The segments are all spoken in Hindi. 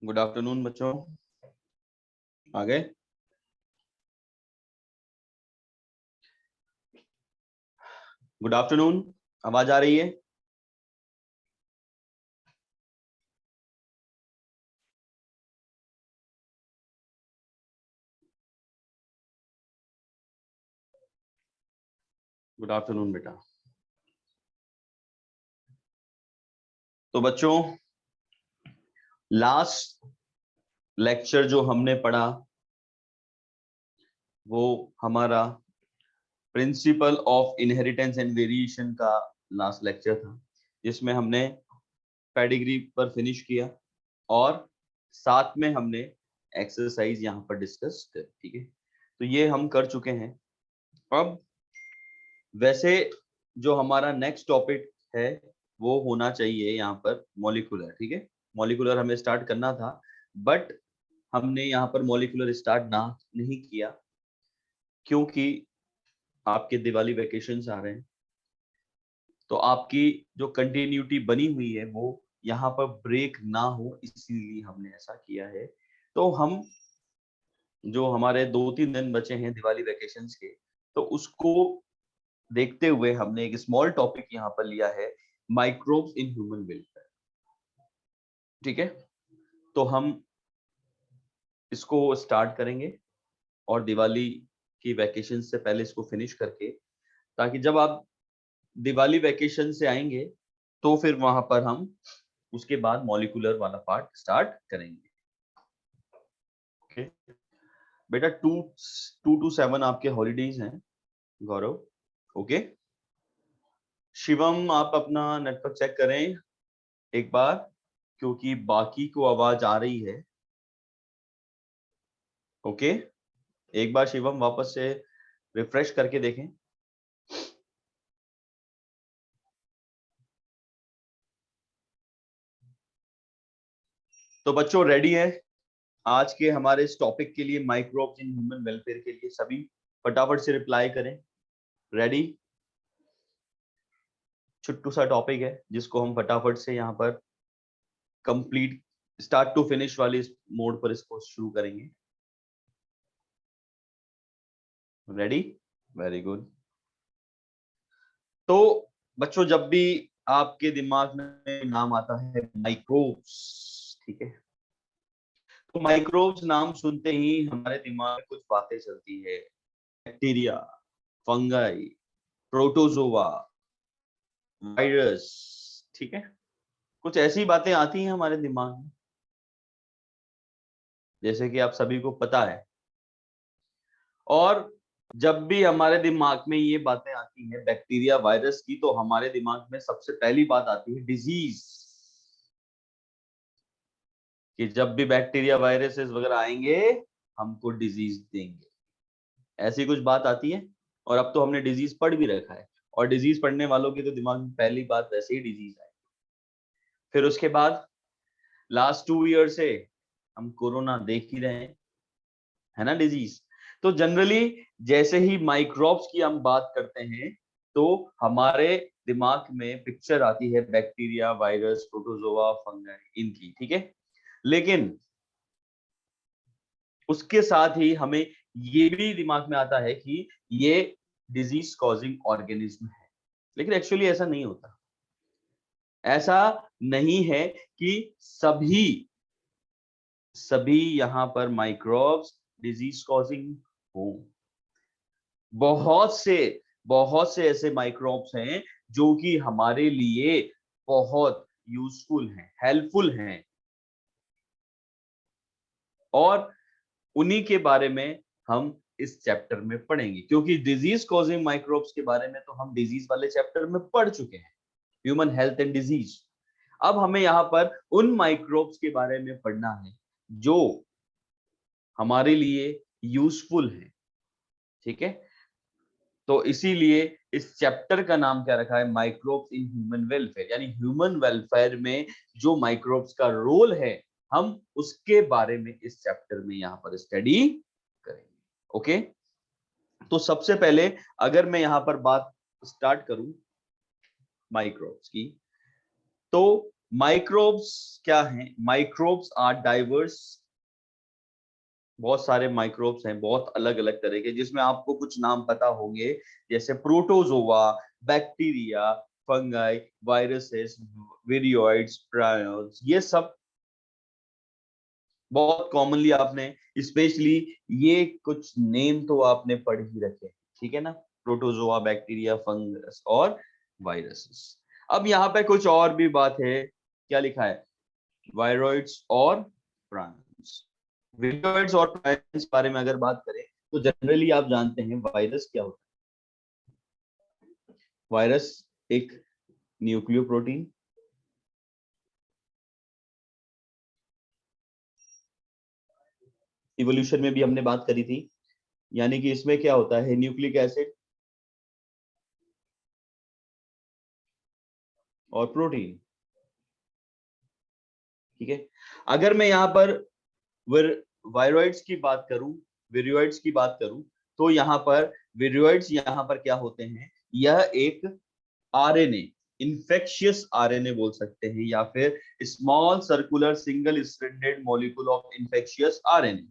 गुड आफ्टरनून बच्चों, आ गए। गुड आफ्टरनून, आवाज आ रही है? गुड आफ्टरनून बेटा। तो बच्चों, लास्ट लेक्चर जो हमने पढ़ा वो हमारा principle of inheritance and variation का लास्ट लेक्चर था, जिसमें हमने पेडिग्री पर फिनिश किया और साथ में हमने एक्सरसाइज यहाँ पर डिस्कस कर। ठीक है, तो ये हम कर चुके हैं। अब वैसे जो हमारा नेक्स्ट टॉपिक है वो होना चाहिए यहाँ पर मॉलिक्यूलर। ठीक है, मॉलिक्यूलर हमें स्टार्ट करना था, बट हमने यहाँ पर मॉलिक्यूलर स्टार्ट नहीं किया क्योंकि आपके दिवाली वेकेशंस आ रहे हैं। तो आपकी जो कंटिन्यूटी बनी हुई है वो यहाँ पर ब्रेक ना हो, इसीलिए हमने ऐसा किया है। तो हम जो हमारे 2-3 दिन बचे हैं दिवाली वेकेशंस के, तो उसको देखते हुए हमने एक स्मॉल टॉपिक यहाँ पर लिया है, माइक्रोब्स इन ह्यूमन वेलफेयर। ठीक है, तो हम इसको स्टार्ट करेंगे और दिवाली की वैकेशन से पहले इसको फिनिश करके, ताकि जब आप दिवाली वैकेशन से आएंगे तो फिर वहां पर हम उसके बाद मॉलिक्यूलर वाला पार्ट स्टार्ट करेंगे। ओके बेटा, 2 to 7 आपके हॉलीडेज हैं गौरव। ओके, शिवम आप अपना नेटवर्क चेक करें एक बार, क्योंकि बाकी को आवाज आ रही है। ओके, एक बार शिवम वापस से रिफ्रेश करके देखें। तो बच्चों रेडी है आज के हमारे इस टॉपिक के लिए, माइक्रोब्स इन ह्यूमन वेलफेयर के लिए? सभी फटाफट से रिप्लाई करें। रेडी? छुट्टू सा टॉपिक है जिसको हम फटाफट से यहाँ पर कंप्लीट, स्टार्ट टू फिनिश वाले मोड पर इसको शुरू करेंगे। रेडी? Very good. तो बच्चों, जब भी आपके दिमाग में नाम आता है माइक्रोब्स, ठीक है, तो माइक्रोब्स नाम सुनते ही हमारे दिमाग में कुछ बातें चलती है। Bacteria, fungi, protozoa, virus. ठीक है, कुछ ऐसी बातें आती हैं हमारे दिमाग में, जैसे कि आप सभी को पता है। और जब भी हमारे दिमाग में ये बातें आती हैं बैक्टीरिया वायरस की, तो हमारे दिमाग में सबसे पहली बात आती है डिजीज, कि जब भी बैक्टीरिया वायरसेस वगैरह आएंगे हमको डिजीज देंगे, ऐसी कुछ बात आती है। और अब तो हमने डिजीज पढ़ भी रखा है, और डिजीज पढ़ने वालों की तो दिमाग में पहली बात वैसे ही डिजीज आएगी। फिर उसके बाद लास्ट 2 ईयर से हम कोरोना देख ही रहे हैं, है ना, डिजीज। तो जनरली जैसे ही माइक्रोब्स की हम बात करते हैं तो हमारे दिमाग में पिक्चर आती है बैक्टीरिया, वायरस, प्रोटोजोआ, फंगाई, इनकी। ठीक है, लेकिन उसके साथ ही हमें ये भी दिमाग में आता है कि ये डिजीज कॉजिंग ऑर्गेनिज्म है, लेकिन एक्चुअली ऐसा नहीं होता। ऐसा नहीं है कि सभी यहां पर माइक्रोब्स डिजीज कॉजिंग हो। बहुत से ऐसे माइक्रोब्स हैं जो कि हमारे लिए बहुत यूजफुल हैं, हेल्पफुल हैं, और उन्हीं के बारे में हम इस चैप्टर में पढ़ेंगे। क्योंकि डिजीज कॉजिंग माइक्रोब्स के बारे में तो हम डिजीज वाले चैप्टर में पढ़ चुके हैं, ह्यूमन हेल्थ एंड डिजीज। अब हमें यहाँ पर उन माइक्रोब्स के बारे में पढ़ना है जो हमारे लिए यूजफुल है। ठीक है, तो इसीलिए इस चैप्टर का नाम क्या रखा है, माइक्रोब्स इन ह्यूमन वेलफेयर, यानी ह्यूमन वेलफेयर में जो माइक्रोब्स का रोल है हम उसके बारे में इस चैप्टर में यहाँ पर स्टडी करेंगे। ओके, तो सबसे पहले अगर मैं यहाँ पर बात स्टार्ट करूं माइक्रोब्स की, तो माइक्रोब्स क्या हैं? माइक्रोब्स आर डाइवर्स, बहुत सारे माइक्रोब्स हैं, बहुत अलग अलग तरह के, जिसमें आपको कुछ नाम पता होंगे, जैसे protozoa, bacteria, fungi, viruses, viroids, prions, ये सब बहुत कॉमनली आपने, स्पेशली ये कुछ नेम तो आपने पढ़ ही रखे, ठीक है ना, प्रोटोजोआ, बैक्टीरिया, फंगस और वायरसेस। अब यहाँ पे कुछ और भी बात है, क्या लिखा है? वायरॉइड्स और प्रायन्स। विरियोइड्स और प्रायन्स के बारे में अगर बात करें तो जनरली आप जानते हैं वायरस क्या होता है। वायरस एक न्यूक्लियो प्रोटीन, इवोल्यूशन में भी हमने बात करी थी, यानी कि इसमें क्या होता है, न्यूक्लिक एसिड और प्रोटीन, ठीक है। अगर मैं यहाँ पर वायरॉइड्स की बात करूं, विरियोइड्स की बात करूं, तो यहाँ पर विरियोइड्स यहाँ पर क्या होते हैं, यह एक आरएनए, इन्फेक्शियस आरएनए बोल सकते हैं, या फिर small circular single stranded molecule of infectious RNA.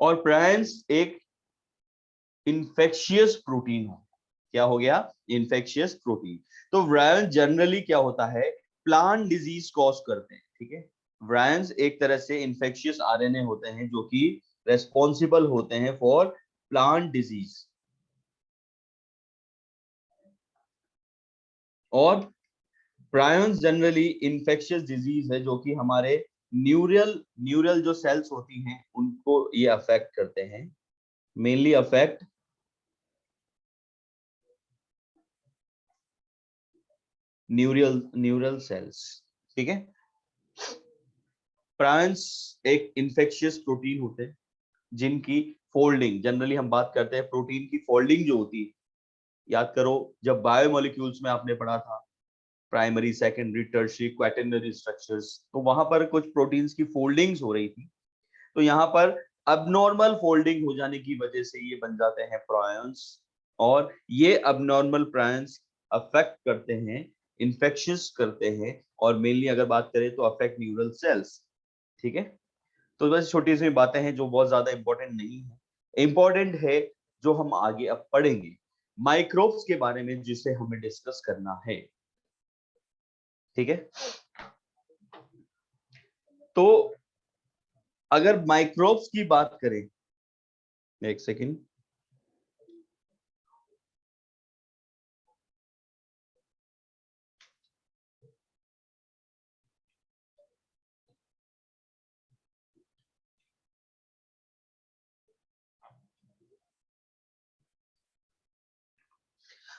और प्रायन्स एक इन्फेक्शियस प्रोटीन हो, क्या हो गया? Infectious protein. तो वायरस जनरली क्या होता है, प्लांट डिजीज कॉज करते हैं, ठीक है। वायरस एक तरह से इन्फेक्शियस आरएनए होते हैं जो कि रेस्पॉन्सिबल होते हैं फॉर प्लांट डिजीज। और प्रायन्स जनरली इन्फेक्शियस डिजीज है जो कि हमारे न्यूरल जो सेल्स होती हैं उनको ये अफेक्ट करते हैं, मेनली अफेक्ट न्यूरल सेल्स, ठीक है। प्रायन्स एक इन्फेक्शियस प्रोटीन होते हैं जिनकी फोल्डिंग, जनरली हम बात करते हैं प्रोटीन की फोल्डिंग जो होती है, याद करो जब बायोमोलिक्यूल्स में आपने पढ़ा था, primary, secondary, tertiary, quaternary structures, तो वहां पर कुछ प्रोटीन्स की फोल्डिंग्स हो रही थी, तो यहाँ पर अबनॉर्मल फोल्डिंग हो जाने की वजह से ये बन जाते हैं प्रायन्स। और ये अबनॉर्मल प्रायन्स अफेक्ट करते हैं, इन्फेक्शियस करते हैं, और मेनली अगर बात करें तो अफेक्ट न्यूरल सेल्स, ठीक है। तो बस छोटी सी बातें हैं जो बहुत ज्यादा इंपॉर्टेंट नहीं है, इंपॉर्टेंट है जो हम आगे अब पढ़ेंगे, माइक्रोब्स के बारे में जिसे हमें डिस्कस करना है, ठीक है। तो अगर माइक्रोब्स की बात करें, एक सेकेंड,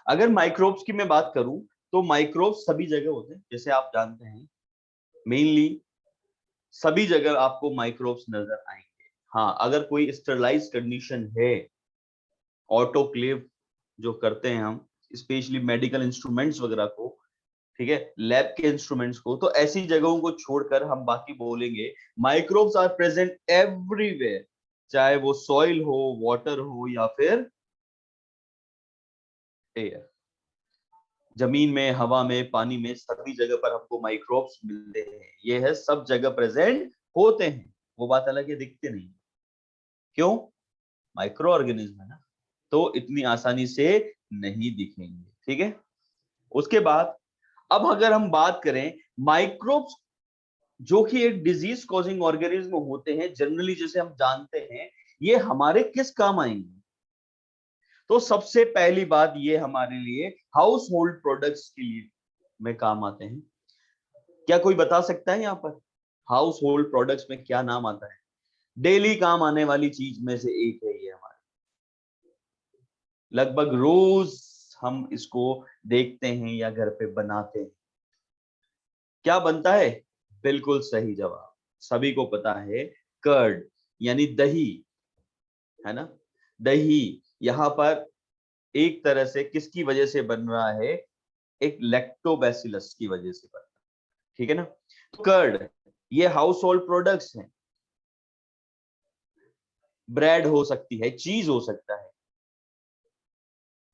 अगर माइक्रोब्स की मैं बात करूं तो माइक्रोब्स सभी जगह होते हैं, जैसे आप जानते हैं, मेनली सभी जगह आपको माइक्रोब्स नजर आएंगे। हाँ, अगर कोई स्टरलाइज कंडीशन है, ऑटोक्लेव जो करते हैं हम, स्पेशली मेडिकल इंस्ट्रूमेंट्स वगैरह को, ठीक है, लैब के इंस्ट्रूमेंट्स को, तो ऐसी जगहों को छोड़कर हम बाकी बोलेंगे माइक्रोब्स आर प्रेजेंट एवरीवेयर, चाहे वो सॉइल हो, वाटर हो, या फिर एयर, जमीन में, हवा में, पानी में, सभी जगह पर हमको माइक्रोब्स मिलते हैं, ये है सब जगह प्रेजेंट होते हैं, वो बात अलग है, दिखते नहीं, क्यों? माइक्रो ऑर्गेनिज्म है ना, तो इतनी आसानी से नहीं दिखेंगे, ठीक है। उसके बाद अब अगर हम बात करें माइक्रोब्स जो कि एक डिजीज कॉजिंग ऑर्गेनिज्म होते हैं जनरली, जैसे हम जानते हैं, ये हमारे किस काम आएंगे? तो सबसे पहली बात, ये हमारे लिए हाउस होल्ड प्रोडक्ट्स के लिए में काम आते हैं। क्या कोई बता सकता है यहाँ पर हाउस होल्ड प्रोडक्ट्स में क्या नाम आता है? डेली काम आने वाली चीज में से एक है ये हमारे, लगभग रोज हम इसको देखते हैं या घर पे बनाते हैं। क्या बनता है? बिल्कुल सही जवाब, सभी को पता है, कर्ड, यानी दही, है ना। दही यहाँ पर एक तरह से किसकी वजह से बन रहा है? एक लैक्टोबैसिलस की वजह से बन रहा है, ठीक है ना। कर्ड, ये हाउस होल्ड प्रोडक्ट्स हैं, ब्रेड हो सकती है, चीज हो सकता है।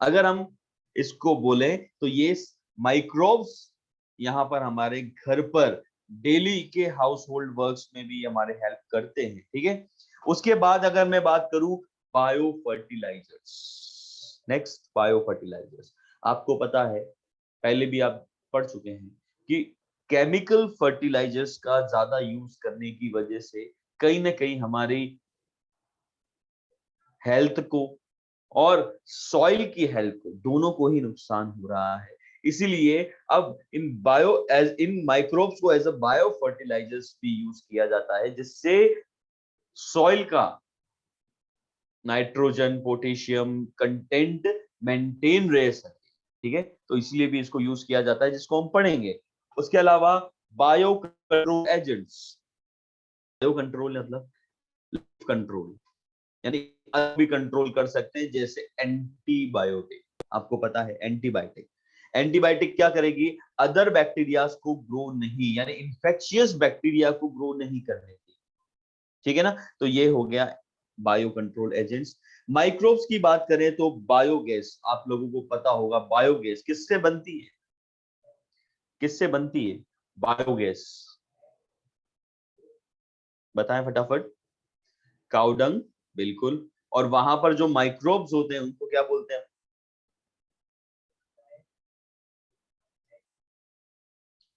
अगर हम इसको बोले तो ये माइक्रोब्स यहाँ पर हमारे घर पर डेली के हाउस होल्ड वर्क्स में भी हमारे हेल्प करते हैं, ठीक है। उसके बाद अगर मैं बात करूं bio fertilisers, next bio fertilisers, आपको पता है पहले भी आप पढ़ चुके हैं कि केमिकल फर्टिलाइजर्स का ज्यादा यूज करने की वजह से कहीं ना कहीं हमारी हेल्थ को और सॉइल की हेल्थ को, दोनों को ही नुकसान हो रहा है। इसीलिए अब इन माइक्रोब्स को एज अ बायो फर्टिलाइजर्स भी यूज किया जाता है, जिससे सॉइल का नाइट्रोजन पोटेशियम कंटेंट मेंटेन रह सके, ठीक है। तो इसलिए भी इसको यूज किया जाता है, जिसको हम पढ़ेंगे। उसके अलावा bio control agents, bio control मतलब कंट्रोल, यानी भी कंट्रोल कर सकते हैं, जैसे एंटीबायोटिक। आपको पता है एंटीबायोटिक, एंटीबायोटिक क्या करेगी, अदर बैक्टीरिया को ग्रो नहीं, यानी इंफेक्शियस बैक्टीरिया को ग्रो नहीं करने देगी, ठीक है ना। तो ये हो गया बायो कंट्रोल एजेंट्स। माइक्रोब्स की बात करें तो बायोगैस, आप लोगों को पता होगा बायोगैस किससे बनती है, किससे बनती है बायोगैस, बताएं फटाफट। काउडंग, बिल्कुल। और वहां पर जो माइक्रोब्स होते हैं उनको क्या बोलते हैं,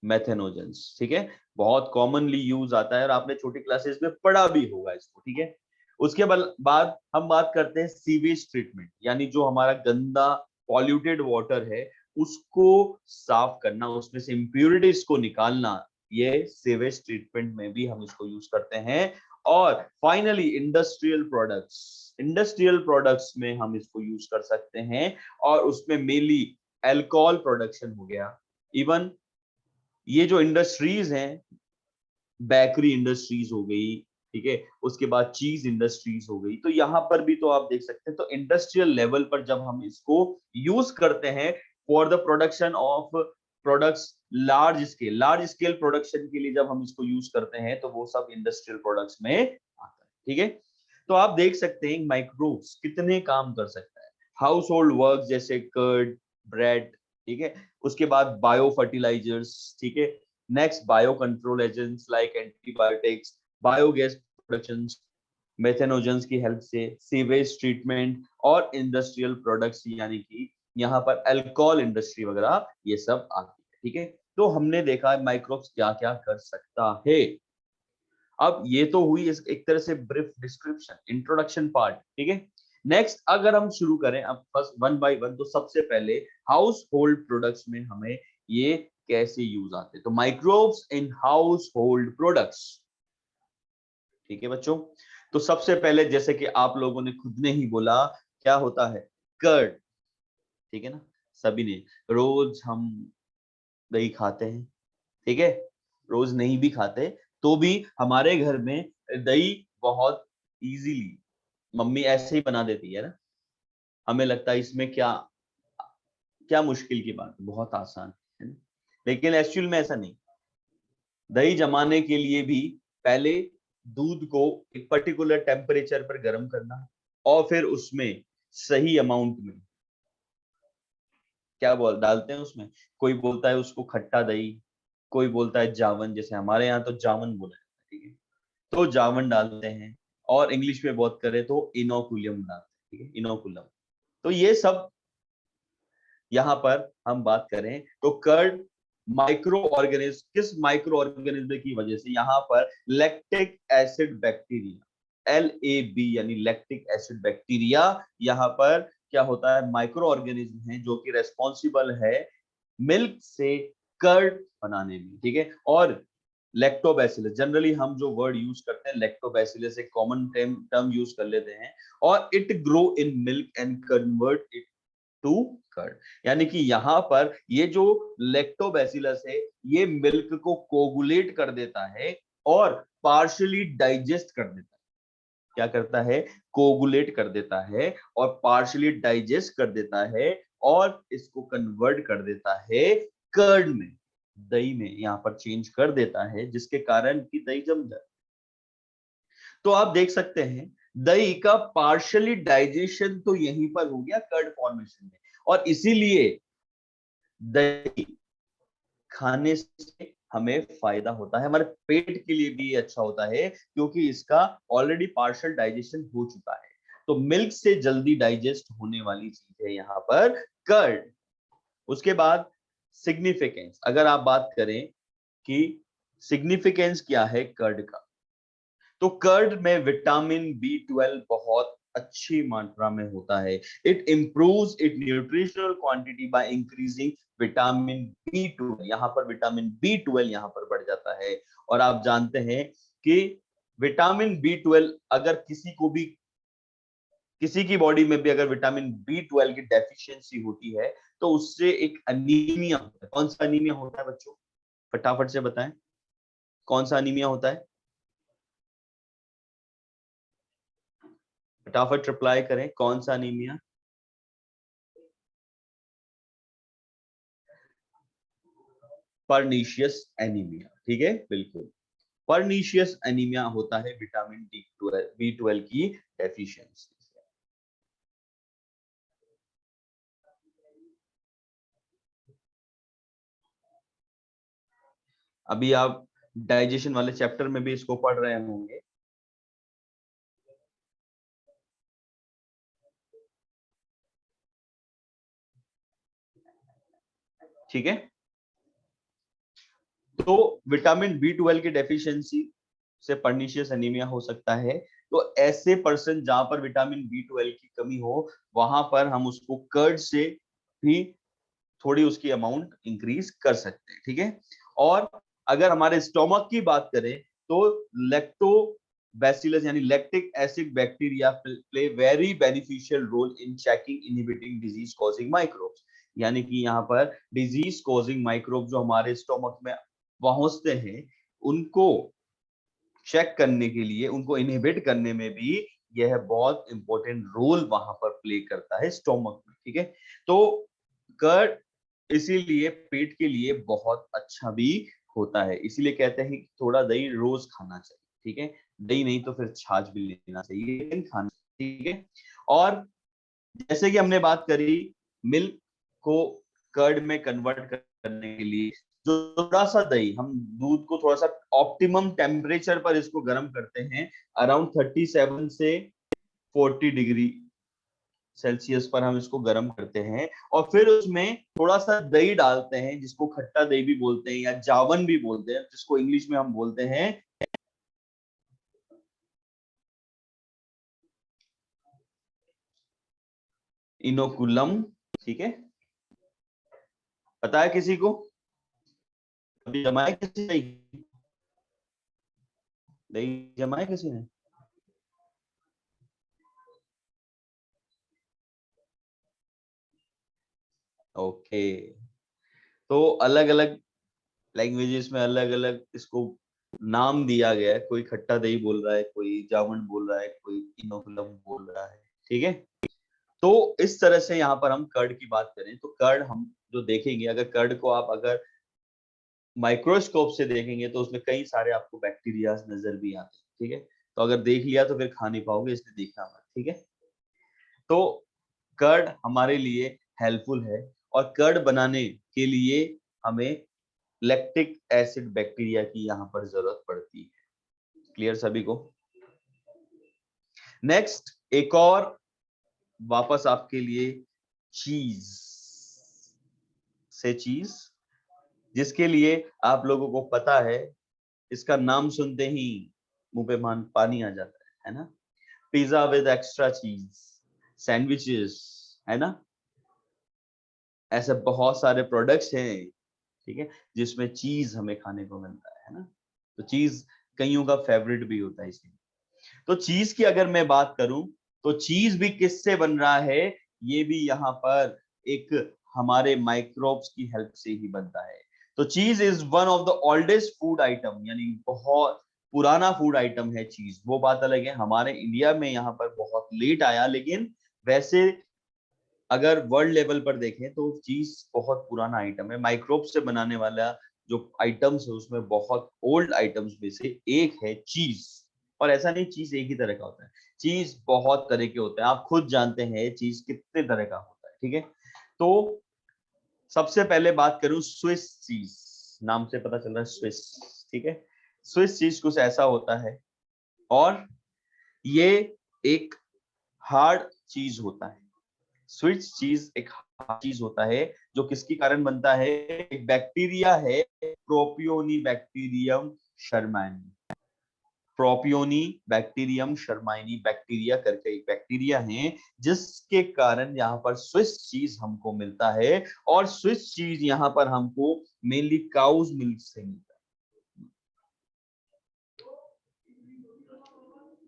मेथेनोजेंस, ठीक है। बहुत कॉमनली यूज आता है और आपने छोटी क्लासेस में पढ़ा भी होगा इसको, ठीक है। उसके बाद हम बात करते हैं सीवेज ट्रीटमेंट, यानी जो हमारा गंदा पॉल्यूटेड वाटर है उसको साफ करना, उसमें से इंप्यूरिटीज को निकालना, ये सीवेज ट्रीटमेंट में भी हम इसको यूज करते हैं। और finally industrial products, industrial products में हम इसको यूज कर सकते हैं, और उसमें मेनली अल्कोहल प्रोडक्शन हो गया। इवन ये जो इंडस्ट्रीज हैं, बेकरी इंडस्ट्रीज हो गई, ठीक है, उसके बाद चीज इंडस्ट्रीज हो गई, तो यहां पर भी तो आप देख सकते हैं। तो इंडस्ट्रियल लेवल पर जब हम इसको यूज करते हैं for the production of products, large scale production के लिए जब हम इसको यूज करते हैं, तो वो सब इंडस्ट्रियल प्रोडक्ट्स में आता है, ठीक है। तो आप देख सकते हैं माइक्रोब्स कितने काम कर सकता है, हाउस होल्ड वर्क जैसे कर्ड, ब्रेड, ठीक है। उसके बाद बायो फर्टिलाइजर्स, ठीक है। Next bio control agents like antibiotics, biogas production, methanogens की हेल्प से, सीवेज ट्रीटमेंट और इंडस्ट्रियल प्रोडक्ट्स, यानी कि यहाँ पर अल्कोहल इंडस्ट्री वगैरह ये सब आती है, ठीक है। तो हमने देखा माइक्रोब्स क्या क्या कर सकता है। अब ये तो हुई इस एक तरह से ब्रीफ डिस्क्रिप्शन, इंट्रोडक्शन पार्ट, ठीक है। नेक्स्ट अगर हम शुरू करें अब फर्स्ट वन बाय वन, तो सबसे पहले हाउस होल्ड प्रोडक्ट्स में हमें ये कैसे यूज आते हैं, तो microbes in house hold products, ठीक है बच्चों। तो सबसे पहले जैसे कि आप लोगों ने खुद ने ही बोला, क्या होता है, कर्ड, ठीक है ना। सभी ने, रोज हम दही खाते हैं, ठीक है, रोज नहीं भी खाते तो भी हमारे घर में दही बहुत इजीली मम्मी ऐसे ही बना देती है ना। हमें लगता है इसमें क्या क्या मुश्किल की बात है, बहुत आसान है ना? लेकिन एक्चुअल में ऐसा नहीं। दही जमाने के लिए भी पहले दूध को एक पर्टिकुलर टेम्परेचर पर गर्म करना, और फिर उसमें सही अमाउंट में क्या बोल डालते हैं उसमें, कोई बोलता है उसको खट्टा दही, कोई बोलता है जावन, जैसे हमारे यहाँ तो जावन बोला जाता है, ठीक है। तो जावन डालते हैं, और इंग्लिश में बात करें तो इनोकुलम डालते हैं, ठीक है, इनोकुलम। तो ये सब यहाँ पर हम बात करें तो कर्ड माइक्रो ऑर्गेनिज्म, किस माइक्रो ऑर्गेनिज्म की वजह से, यहाँ पर लैक्टिक एसिड बैक्टीरिया, LAB यानी लैक्टिक एसिड बैक्टीरिया, यहाँ पर क्या होता है, माइक्रो ऑर्गेनिज्म है जो कि रेस्पॉन्सिबल है मिल्क से कर्ड बनाने में, ठीक है। और लैक्टोबैसिलस, जनरली हम जो वर्ड यूज करते हैं लैक्टोबैसिलस एक कॉमन टर्म यूज कर लेते हैं, और it grow in milk and convert it to curd, यानी कि यहाँ पर ये जो लैक्टोबैसिलस है ये मिल्क को कोगुलेट कर देता है और पार्शियली डाइजेस्ट कर देता है। क्या करता है, कोगुलेट कर देता है और पार्शियली डाइजेस्ट कर देता है, और इसको कन्वर्ट कर देता है कर्ड में, दही में यहाँ पर चेंज कर देता है, जिसके कारण की दही जम जाए। तो आप देख सकते हैं दही का पार्शियली डाइजेशन तो यहीं पर हो गया कर्ड फॉर्मेशन में, और इसीलिए दही खाने से हमें फायदा होता है, हमारे पेट के लिए भी अच्छा होता है क्योंकि इसका ऑलरेडी पार्शियल डाइजेशन हो चुका है। तो मिल्क से जल्दी डाइजेस्ट होने वाली चीज है यहाँ पर कर्ड। उसके बाद सिग्निफिकेंस, अगर आप बात करें कि सिग्निफिकेंस क्या है कर्ड का, तो कर्ड में विटामिन बी 12 बहुत अच्छी मात्रा में होता है। It improves it nutritional quantity by increasing vitamin B 12। यहाँ पर विटामिन बी 12 यहाँ पर बढ़ जाता है। और आप जानते हैं कि विटामिन बी 12 अगर किसी की बॉडी में भी अगर विटामिन बी 12 की डेफिशिएंसी होती है तो उससे एक अनीमिया होता है। कौन सा अनीमिया होता है बच्चों, फटाफट से बताएं, कौन सा अनीमिया होता है? फटाफट रिप्लाई करें, कौन सा अनीमिया? पर्नीशियस एनीमिया, ठीक है, बिल्कुल। पर्नीशियस एनीमिया होता है विटामिन बी 12 की डेफिशिएंसी से। अभी आप डाइजेशन वाले चैप्टर में भी इसको पढ़ रहे होंगे। ठीक है, तो विटामिन बी 12 की डेफिशिएंसी से पर्नीशियस एनीमिया हो सकता है। तो ऐसे पर्सन जहां पर विटामिन बी 12 की कमी हो, वहां पर हम उसको कर्ड से भी थोड़ी उसकी अमाउंट इंक्रीज कर सकते हैं, ठीक है। और अगर हमारे स्टोमक की बात करें तो लैक्टोबैसिलस यानी lactic acid bacteria play very beneficial role in checking inhibiting disease causing microbes. यानी कि यहाँ पर डिजीज कॉजिंग माइक्रोब जो हमारे स्टोमक में पहुंचते हैं, उनको चेक करने के लिए, उनको इनहिबिट करने में भी यह बहुत इंपॉर्टेंट रोल वहां पर प्ले करता है स्टोमक में, ठीक है। तो कर्ड इसीलिए पेट के लिए बहुत अच्छा भी होता है, इसीलिए कहते हैं कि थोड़ा दही रोज खाना चाहिए, ठीक है। दही नहीं तो फिर छाछ भी लेना चाहिए, लेकिन खाना, ठीक है। और जैसे कि हमने बात करी मिल्क को कर्ड में कन्वर्ट करने के लिए, जो थोड़ा सा दही, हम दूध को थोड़ा सा ऑप्टिमम टेम्परेचर पर इसको गर्म करते हैं, अराउंड 37 से 40 डिग्री सेल्सियस पर हम इसको गर्म करते हैं, और फिर उसमें थोड़ा सा दही डालते हैं, जिसको खट्टा दही भी बोलते हैं या जावन भी बोलते हैं, जिसको इंग्लिश में हम बोलते हैं इनोकुलम, ठीक है। पता है किसी को? अभी जमाया किसी ने? दही जमाया किसी ने? ओके। तो अलग अलग लैंग्वेजेस में अलग अलग इसको नाम दिया गया है, कोई खट्टा दही बोल रहा है, कोई जामुन बोल रहा है, कोई इनोकुलम बोल रहा है, ठीक है। तो इस तरह से यहाँ पर हम कर्ड की बात करें तो कर्ड हम जो देखेंगे, अगर कर्ड को आप अगर माइक्रोस्कोप से देखेंगे तो उसमें कई सारे आपको बैक्टीरिया नजर भी आते हैं, ठीक है। तो अगर देख लिया तो फिर खा नहीं पाओगे, इसलिए देखना मत, ठीक है। तो कर्ड हमारे लिए हेल्पफुल है, और कर्ड बनाने के लिए हमें लैक्टिक एसिड बैक्टीरिया की यहाँ पर जरूरत पड़ती है। क्लियर सभी को? नेक्स्ट एक और वापस आपके लिए चीज से चीज, जिसके लिए आप लोगों को पता है, इसका नाम सुनते ही मुंह पे पानी आ जाता है ना? पिज्जा विद एक्स्ट्रा चीज, सैंडविचेस, है ना? ऐसे बहुत सारे प्रोडक्ट्स हैं, ठीक है, जिसमें चीज हमें खाने को मिलता है ना? तो चीज कईयों का फेवरेट भी होता है इसलिए। तो चीज की अगर मैं बात करूं तो चीज भी किससे बन रहा है? ये भी यहाँ पर एक हमारे माइक्रोब्स की हेल्प से ही बनता है। तो चीज is one of the oldest food item, यानी बहुत पुराना फूड आइटम है चीज। वो बात अलग है, हमारे इंडिया में यहाँ पर बहुत लेट आया, लेकिन वैसे अगर वर्ल्ड लेवल पर देखें तो चीज बहुत पुराना आइटम है। माइक्रोब से बनाने वाला जो आइटम्स है उसमें बहुत ओल्ड आइटम्स में से एक है चीज। और ऐसा नहीं चीज एक ही तरह का होता है, चीज बहुत तरह के होते हैं, आप खुद जानते हैं चीज कितने तरह का होता है, ठीक है। तो सबसे पहले बात करूं स्विस चीज, नाम से पता चल रहा है स्विस, ठीक है। स्विस चीज कुछ ऐसा होता है और ये एक हार्ड चीज होता है। स्विस चीज एक हार्ड चीज होता है जो किसके कारण बनता है, एक बैक्टीरिया है प्रोपियोनिबैक्टीरियम शर्मानी, प्रोपियोनी बैक्टीरियम शर्माइनी बैक्टीरिया करके एक बैक्टीरिया है जिसके कारण यहाँ पर स्विस चीज हमको मिलता है। और स्विस चीज यहाँ पर हमको मेनली काउज मिल्क से मिलता है,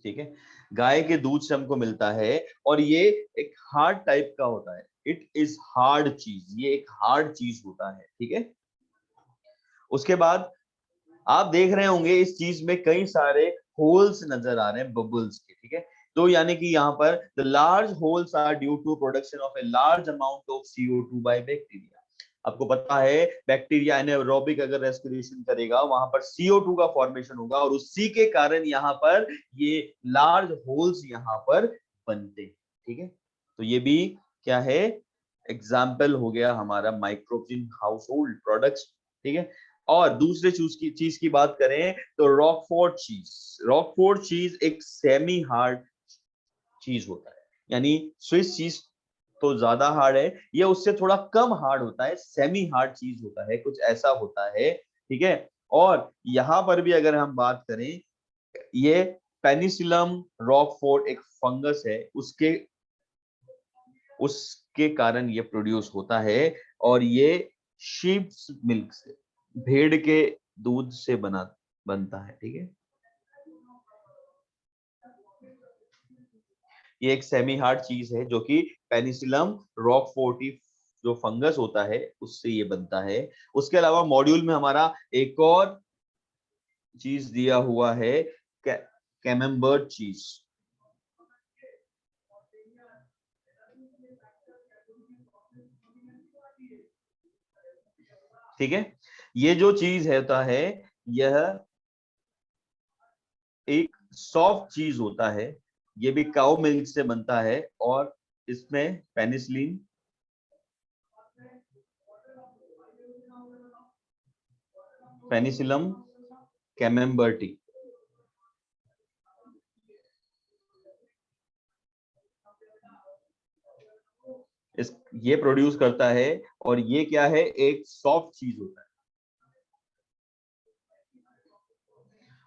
ठीक है, गाय के दूध से हमको मिलता है। और ये एक हार्ड टाइप का होता है, इट इज हार्ड चीज, ये एक हार्ड चीज होता है, ठीक है। उसके बाद आप देख रहे होंगे इस चीज में कई सारे होल्स नजर आ रहे हैं बबल्स के, ठीक है। तो यानी कि यहाँ पर the large holes are due to production of a large amount of CO2 by bacteria. आपको पता है बैक्टीरिया एनाएरोबिक अगर रेस्पिरेशन करेगा वहां पर CO2 का फॉर्मेशन होगा और उसी के कारण यहाँ पर ये लार्ज होल्स यहाँ पर बनते हैं, ठीक है। तो ये भी क्या है, एग्जाम्पल हो गया हमारा microbes in house hold products, ठीक है। और दूसरे चीज की बात करें तो रॉकफोर्ट चीज, रॉकफोर्ट चीज एक सेमी हार्ड चीज होता है, यानी स्विस चीज तो ज्यादा हार्ड है, ये उससे थोड़ा कम हार्ड होता है, सेमी हार्ड चीज होता है, कुछ ऐसा होता है, ठीक है। और यहां पर भी अगर हम बात करें, ये पेनिसिलम रॉकफोर्ट एक फंगस है, उसके कारण ये प्रोड्यूस होता है। और ये शीप्स मिल्क से, भेड़ के दूध से बनता है, ठीक है। ये एक सेमी हार्ड चीज है जो कि पेनिसिलम रॉकफोर्टी जो फंगस होता है उससे ये बनता है। उसके अलावा मॉड्यूल में हमारा एक और चीज दिया हुआ है, कैमेम्बर्ट चीज, ठीक है। ये जो चीज होता है यह एक सॉफ्ट चीज होता है, ये भी काउ मिल्क से बनता है और इसमें पेनिसिलिन पेनिसिलम कैमेम्बर्टी इस ये प्रोड्यूस करता है। और ये क्या है, एक सॉफ्ट चीज होता है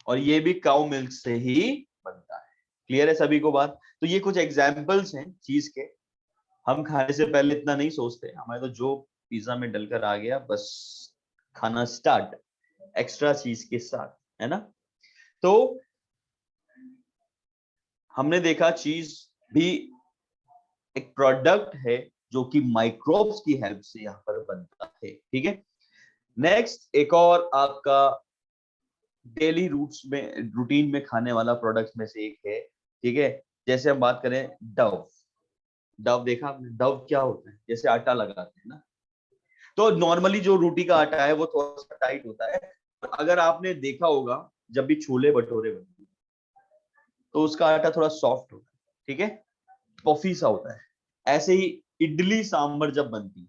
और ये भी काउ मिल्क से ही बनता है। क्लियर है सभी को बात? तो ये कुछ एग्जाम्पल्स हैं चीज के, हम खाने से पहले इतना नहीं सोचते, हमें तो जो पिज्जा में डलकर आ गया बस खाना स्टार्ट, एक्स्ट्रा चीज के साथ, है ना। तो हमने देखा चीज भी एक प्रोडक्ट है जो कि माइक्रोब्स की हेल्प से यहाँ पर बनता है, ठीक है। नेक्स्ट एक और आपका डेली रूटीन में खाने वाला प्रोडक्ट में से एक है, ठीक है। जैसे हम बात करें डव, डव देखा आपने, डव क्या होता है, जैसे आटा लगाते हैं ना, तो नॉर्मली जो रोटी का आटा है वो थोड़ा सा टाइट होता है। अगर आपने देखा होगा जब भी छोले भटूरे बनते हैं तो उसका आटा थोड़ा सॉफ्ट होता है, ठीक है, पफी सा होता है। ऐसे ही इडली सांभर जब बनती है,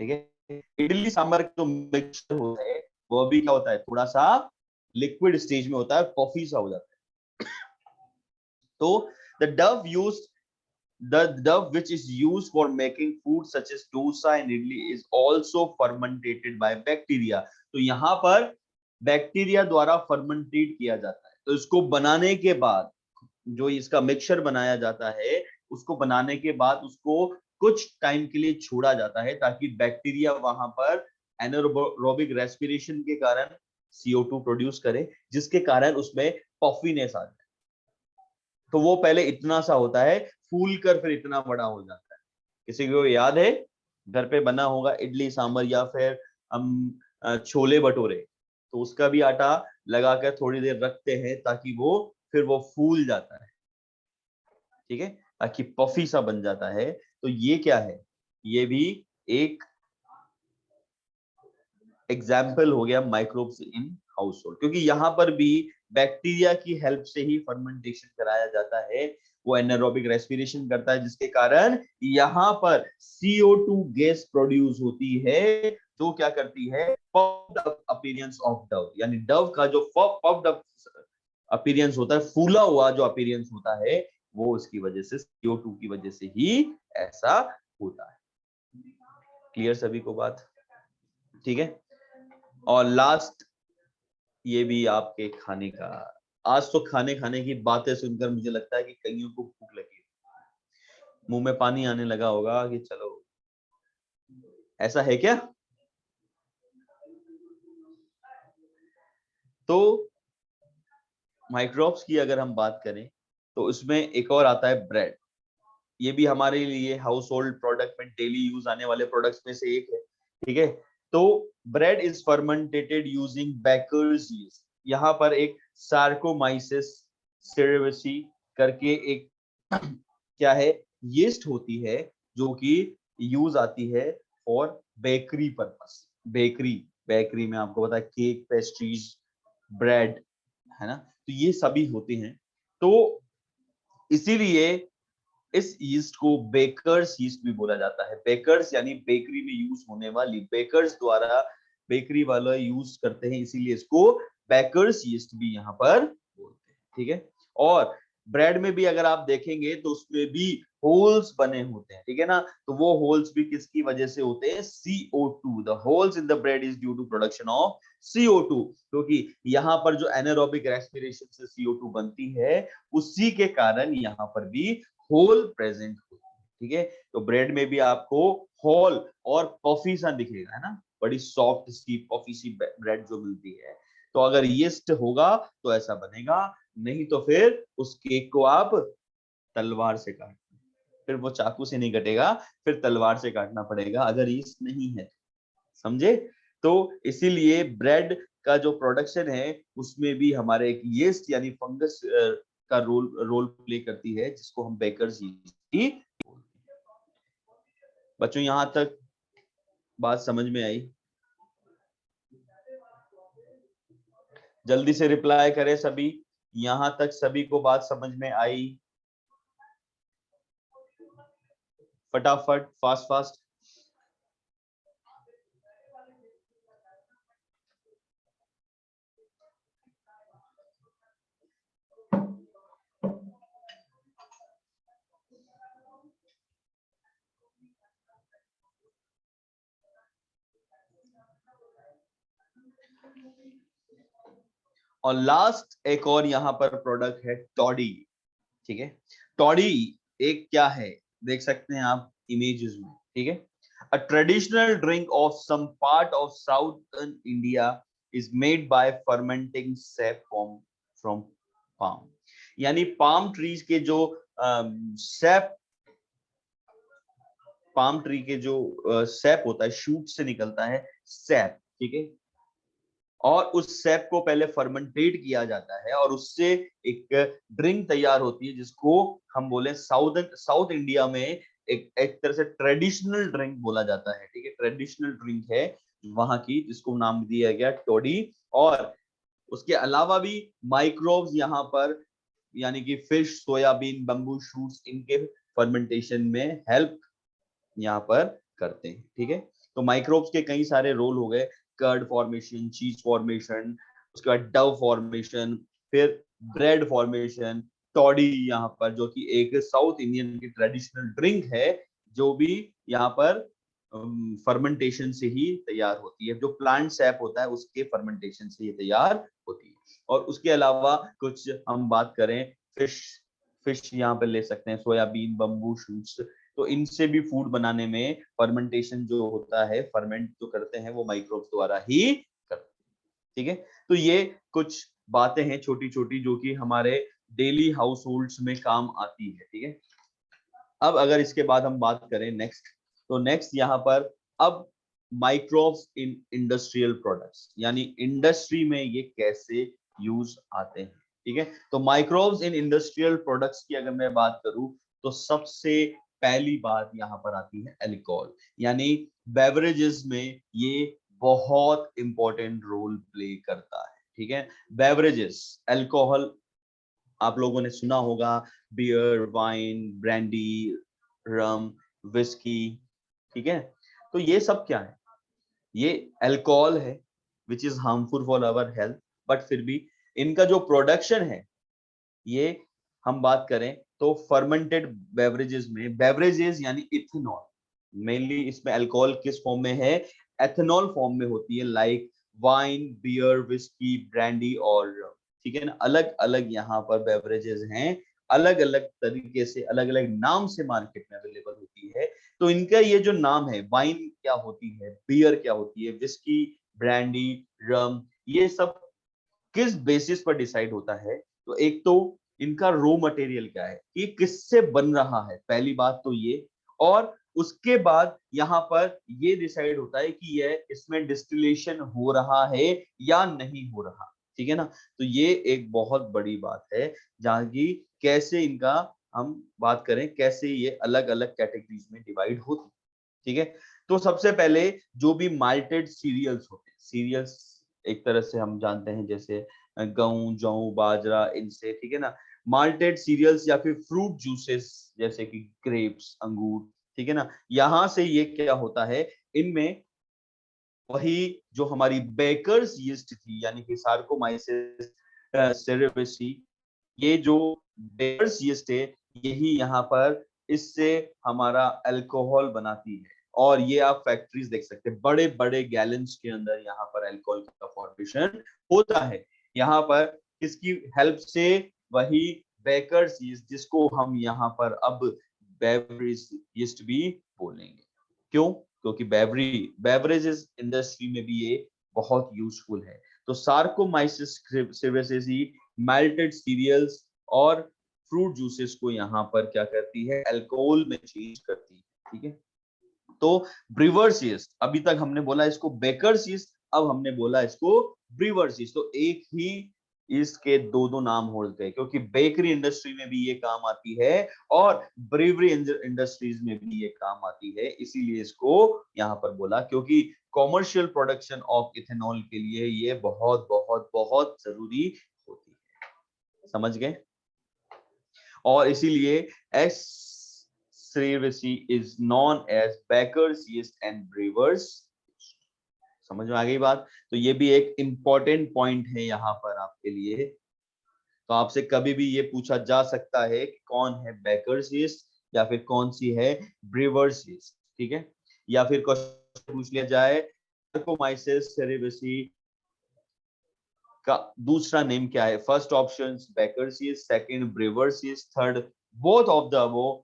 ठीक है, इडली सांभर का जो मिक्सचर होता है वो भी क्या होता है, थोड़ा सा लिक्विड स्टेज में होता है, पफी सा हो जाता है। तो the Dove used the dough which is used for making food such as dosa and idli is also fermented by bacteria। तो यहाँ पर बैक्टीरिया द्वारा फर्मेंटेट किया जाता है। तो इसको बनाने के बाद जो इसका मिक्सचर बनाया जाता है, उसको बनाने के बाद उसको कुछ टाइम के लिए छोड़ा जाता है ताकि बैक्टीरिया वहां पर एनारोबिक रेस्पिरेशन के कारण CO2 प्रोड्यूस करे, जिसके कारण उसमें पफीनेस आ जाए। तो वो पहले इतना सा होता है, फूल कर फिर इतना बड़ा हो जाता है। किसी को याद है घर पे बना होगा इडली सांभर या फिर हम छोले भटूरे, तो उसका भी आटा लगाकर थोड़ी देर रखते हैं ताकि वो फिर वो फूल जाता है, ठीक है, ताकि पफी सा बन जाता है। तो ये क्या है, ये भी एक एग्जाम्पल हो गया माइक्रोब्स इन हाउस होल्ड, क्योंकि यहाँ पर भी बैक्टीरिया की हेल्प से ही फर्मेंटेशन कराया जाता है, वो एनारोबिक रेस्पिरेशन करता है, जिसके कारण यहाँ पर CO2 गैस प्रोड्यूस होती है, जो क्या करती है, puffed up appearance of Dove, यानी डव का जो पफ्ड अप अपीयरेंस होता है, फूला हुआ जो अपीयरेंस होता है, वो उसकी वजह से, CO2 की वजह से ही ऐसा होता है। क्लियर सभी को बात? ठीक है। और लास्ट, ये भी आपके खाने का, आज तो खाने की बातें सुनकर मुझे लगता है कि कईयों को भूख लगी, मुंह में पानी आने लगा होगा कि चलो, ऐसा है क्या? तो माइक्रोब्स की अगर हम बात करें तो उसमें एक और आता है ब्रेड। ये भी हमारे लिए हाउस होल्ड प्रोडक्ट में डेली यूज आने वाले प्रोडक्ट्स में से एक है। ठीक है। तो bread is fermentated using baker's yeast. यहाँ पर एक सार्कोमाइसिस सेरेवेसी करके एक क्या है, यीस्ट होती है, जो कि यूज आती है for bakery purpose. Bakery bakery में आपको पता है केक, पेस्ट्रीज, ब्रेड, है ना, तो ये सभी होते हैं। तो इसीलिए इस यीस्ट को बेकर्स यीस्ट भी बोला जाता है। बेकर्स यानी बेकरी में यूज होने वाली, बेकर्स द्वारा बेकरी वाले यूज करते हैं, इसीलिए इसको बेकर्स यीस्ट भी यहाँ पर बोलते हैं। ठीक है। और ब्रेड में भी अगर आप देखेंगे तो उसमें भी होल्स बने होते हैं, ठीक है ना, तो वो होल्स भी किसकी वजह से होते हैं, CO2। The holes in the bread is due to production of CO2, क्योंकि यहाँ पर जो एनारोबिक रेस्पिरेशन से CO2 बनती है, उसी के कारण यहाँ पर भी होल प्रेजेंट होती है। ठीक है। तो ब्रेड में भी आपको होल और पफी सा दिखेगा, है ना, बड़ी सॉफ्ट सी पफी सी ब्रेड जो मिलती है। तो अगर यीस्ट होगा तो ऐसा बनेगा, नहीं तो फिर उस केक को आप तलवार से काट, फिर वो चाकू से नहीं कटेगा, फिर तलवार से काटना पड़ेगा अगर यीस्ट नहीं है, समझे? तो इसीलिए ब्रेड का जो प्रोडक्शन है उसमें भी हमारे एक यीस्ट यानी फंगस का रोल प्ले करती है, जिसको हम बेकर्स यीस्ट ही बोलते हैं। बच्चों यहां तक बात समझ में आई? जल्दी से रिप्लाई करें सभी, यहां तक सभी को बात समझ में आई? फटाफट, फास्ट फास्ट। और लास्ट एक और यहाँ पर प्रोडक्ट है टॉडी। ठीक है। टॉडी एक क्या है, देख सकते हैं आप इमेजेस में। ठीक है। A traditional drink of some part of southern India is made by fermenting sap from palm. यानी पाम ट्रीज के जो सैप, पाम ट्री के जो सैप होता है, शूट से निकलता है सैप। ठीक है। और उस सैप को पहले फर्मेंटेट किया जाता है और उससे एक ड्रिंक तैयार होती है, जिसको हम बोले साउथ इंडिया में एक तरह से ट्रेडिशनल ड्रिंक बोला जाता है। ठीक है। ट्रेडिशनल ड्रिंक है वहां की, जिसको नाम दिया गया टोडी। और उसके अलावा भी माइक्रोब्स यहाँ पर, यानी कि फिश, सोयाबीन, बम्बू शूट्स, इनके फर्मेंटेशन में हेल्प यहाँ पर करते हैं। ठीक है। तो माइक्रोब्स के कई सारे रोल हो गए, कर्ड फॉर्मेशन, चीज फॉर्मेशन, उसके बाद डव फॉर्मेशन, फिर ब्रेड फॉर्मेशन, टॉडी यहाँ पर जो कि एक साउथ इंडियन की ट्रेडिशनल ड्रिंक है, जो भी यहाँ पर फर्मेंटेशन से ही तैयार होती है। जो प्लांट सैप होता है उसके फर्मेंटेशन से ये तैयार होती है। और उसके अलावा कुछ हम बात करें, फिश, फिश यहाँ पे ले सकते हैं, सोयाबीन, बम्बू शूट्स, तो इनसे भी फूड बनाने में फर्मेंटेशन जो होता है, फर्मेंट जो करते हैं वो माइक्रोब्स द्वारा ही करते हैं। ठीक है। तो ये कुछ बातें हैं छोटी छोटी जो कि हमारे डेली हाउस होल्ड्स में काम आती है। ठीक है। अब अगर इसके बाद हम बात करें नेक्स्ट, तो नेक्स्ट यहाँ पर अब माइक्रोब्स इन इंडस्ट्रियल प्रोडक्ट्स, यानी इंडस्ट्री में ये कैसे यूज आते हैं। ठीक है। तो माइक्रोब्स इन इंडस्ट्रियल प्रोडक्ट्स की अगर मैं बात करूं तो सबसे पहली बात यहाँ पर आती है अल्कोहल, यानी बेवरेजेस में ये बहुत इंपॉर्टेंट रोल प्ले करता है। ठीक है। बेवरेजेस, अल्कोहल आप लोगों ने सुना होगा, बियर, वाइन, ब्रांडी, रम, विस्की, ठीक है। तो ये सब क्या है? ये अल्कोहल है which is harmful for our health, but फिर भी इनका जो प्रोडक्शन है, ये हम बात करें तो फर्मेंटेड बेवरेजेस में, बेवरेजेस यानी इथेनॉल, मेनली इसमें अल्कोहल किस फॉर्म में है? एथेनॉल फॉर्म में होती है, like wine, beer, whisky, brandy और, ठीक है ना। अलग अलग यहाँ पर बेवरेजेस हैं, अलग अलग तरीके से, अलग अलग नाम से मार्केट में अवेलेबल होती है। तो इनका ये जो नाम है, वाइन क्या होती है, बियर क्या होती है, विस्की, ब्रांडी, रम, ये सब किस बेसिस पर डिसाइड होता है? तो एक तो इनका रॉ मटेरियल क्या है, ये किससे बन रहा है, पहली बात तो ये। और उसके बाद यहाँ पर ये डिसाइड होता है कि ये इसमें डिस्टिलेशन हो रहा है या नहीं हो रहा, ठीक है ना। तो ये एक बहुत बड़ी बात है, जहां की कैसे इनका हम बात करें, कैसे ये अलग अलग कैटेगरीज में डिवाइड होती, ठीक है। तो सबसे पहले जो भी माल्टेड सीरियल्स होते हैं, सीरियल्स एक तरह से हम जानते हैं जैसे गेहूं, जौ, बाजरा, इनसे, ठीक है ना। माल्टेड सीरियल्स या फिर फ्रूट जूसेस जैसे कि ग्रेप्स, अंगूर, ठीक है ना। यहां से ये क्या होता है, इनमें वही जो हमारी बेकर्स यीस्ट थी, यानी कि सार्कोमाइसिस सेरेवेसी, ये जो बेकर्स यीस्ट है, यही यहाँ पर इससे हमारा अल्कोहल बनाती है। और ये आप फैक्ट्रीज देख सकते हैं, बड़े बड़े गैलन्स के अंदर यहाँ पर अल्कोहल का फॉर्मेशन होता है। यहाँ पर किसकी हेल्प से? वही बेकर्स यीस्ट, जिसको हम यहाँ पर अब बेवरेज यीस्ट भी बोलेंगे। क्यों? क्योंकि बेवरेजेस इंडस्ट्री में भी ये बहुत यूजफुल है। तो सार्कोमाइसिस सेरेवेसी मेल्टेड सीरियल्स और फ्रूट जूसेस को यहाँ पर क्या करती है? अल्कोहल में चेंज करती है, ठीक है। तो ब्रीवर्स यीस्ट, अभी तक हमने बोला इसको बेकर्स यीस्ट, अब हमने बोला इसको ब्रीवर्स यीस्ट। तो एक ही इसके दो दो नाम होते हैं, क्योंकि बेकरी इंडस्ट्री में भी ये काम आती है और ब्रीवरी इंडस्ट्रीज में भी ये काम आती है, इसीलिए इसको यहाँ पर बोला, क्योंकि कॉमर्शियल प्रोडक्शन ऑफ इथेनॉल के लिए ये बहुत बहुत बहुत जरूरी होती है। समझ गए? और इसीलिए S cerevisiae is known as baker's yeast and brewers. समझ में आ गई बात? तो ये भी एक इंपॉर्टेंट पॉइंट है यहाँ पर आपके लिए। तो आपसे कभी भी ये पूछा जा सकता है कि कौन है बेकर्स यीस्ट या फिर कौन सी है ब्रीवर्स यीस्ट, ठीक है। या फिर क्वेश्चन पूछ लिया जाए, सार्कोमाइसिस सेरेवेसी का दूसरा नेम क्या है? First option baker's yeast, second brewer's yeast, third both of the above,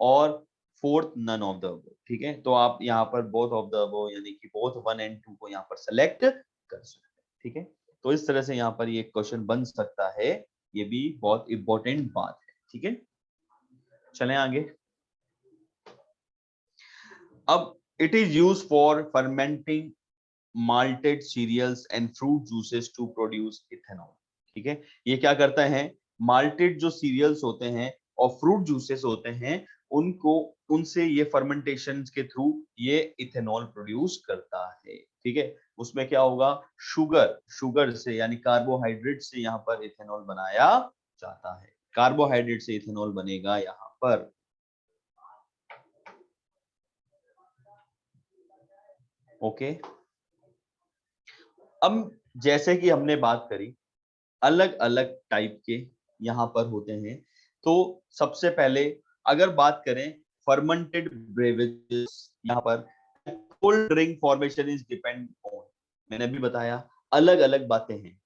और fourth none of the above, ठीक है। तो आप यहाँ पर बोथ ऑफ द अबव यानी कि बोथ 1 और 2 को यहाँ पर सेलेक्ट कर सकते हैं, ठीक है। तो इस तरह से यहाँ पर ये क्वेश्चन बन सकता है, ये भी बहुत इंपॉर्टेंट बात है, ठीक है। चलें आगे। अब it is used for fermenting malted cereals and fruit juices to produce ethanol, ठीक है। ये क्या करता है? malted जो सीरियल्स होते हैं और फ्रूट जूसेस होते हैं, उनको, उनसे ये फर्मेंटेशन के थ्रू ये इथेनॉल प्रोड्यूस करता है, ठीक है। उसमें क्या होगा? शुगर से यानी कार्बोहाइड्रेट से यहाँ पर इथेनॉल बनाया जाता है, कार्बोहाइड्रेट से इथेनॉल बनेगा यहाँ पर। ओके। अब जैसे कि हमने बात करी, अलग अलग टाइप के यहाँ पर होते हैं। तो सबसे पहले अगर बात करें फर्मेंटेड बेवरेजेस, यहाँ पर cold drink formation is depend on, मैंने भी बताया अलग अलग बातें हैं,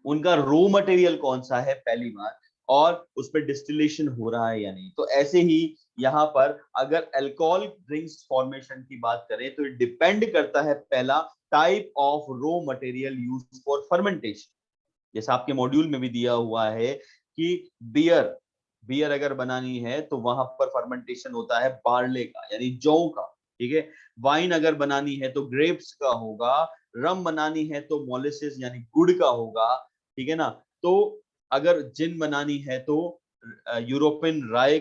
उनका रॉ मटेरियल कौन सा है पहली बार, और उस पर डिस्टिलेशन हो रहा है या नहीं। तो ऐसे ही यहाँ पर अगर अल्कोहल ड्रिंक्स फॉर्मेशन की बात करें तो डिपेंड करता है पहला type of raw material use for fermentation. जैसा आपके मॉड्यूल में भी दिया हुआ है कि बियर अगर बनानी है तो वहां पर फर्मेंटेशन होता है बार्ले का यानी जौ का, ठीक है। वाइन अगर बनानी है तो ग्रेप्स का होगा, रम बनानी है तो मोलेसिस यानी गुड़ का होगा, ठीक है ना। तो अगर जिन बनानी है तो यूरोपियन राय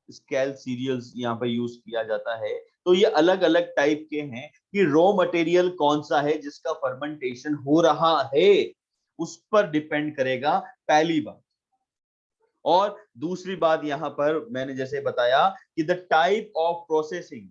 स्केल सीरियल्स यहाँ पर यूज किया जाता है। तो ये अलग अलग टाइप के हैं कि रॉ मटेरियल कौन सा है जिसका फर्मेंटेशन हो रहा है, उस पर डिपेंड करेगा पहली बात। और दूसरी बात यहां पर मैंने जैसे बताया कि द टाइप ऑफ प्रोसेसिंग,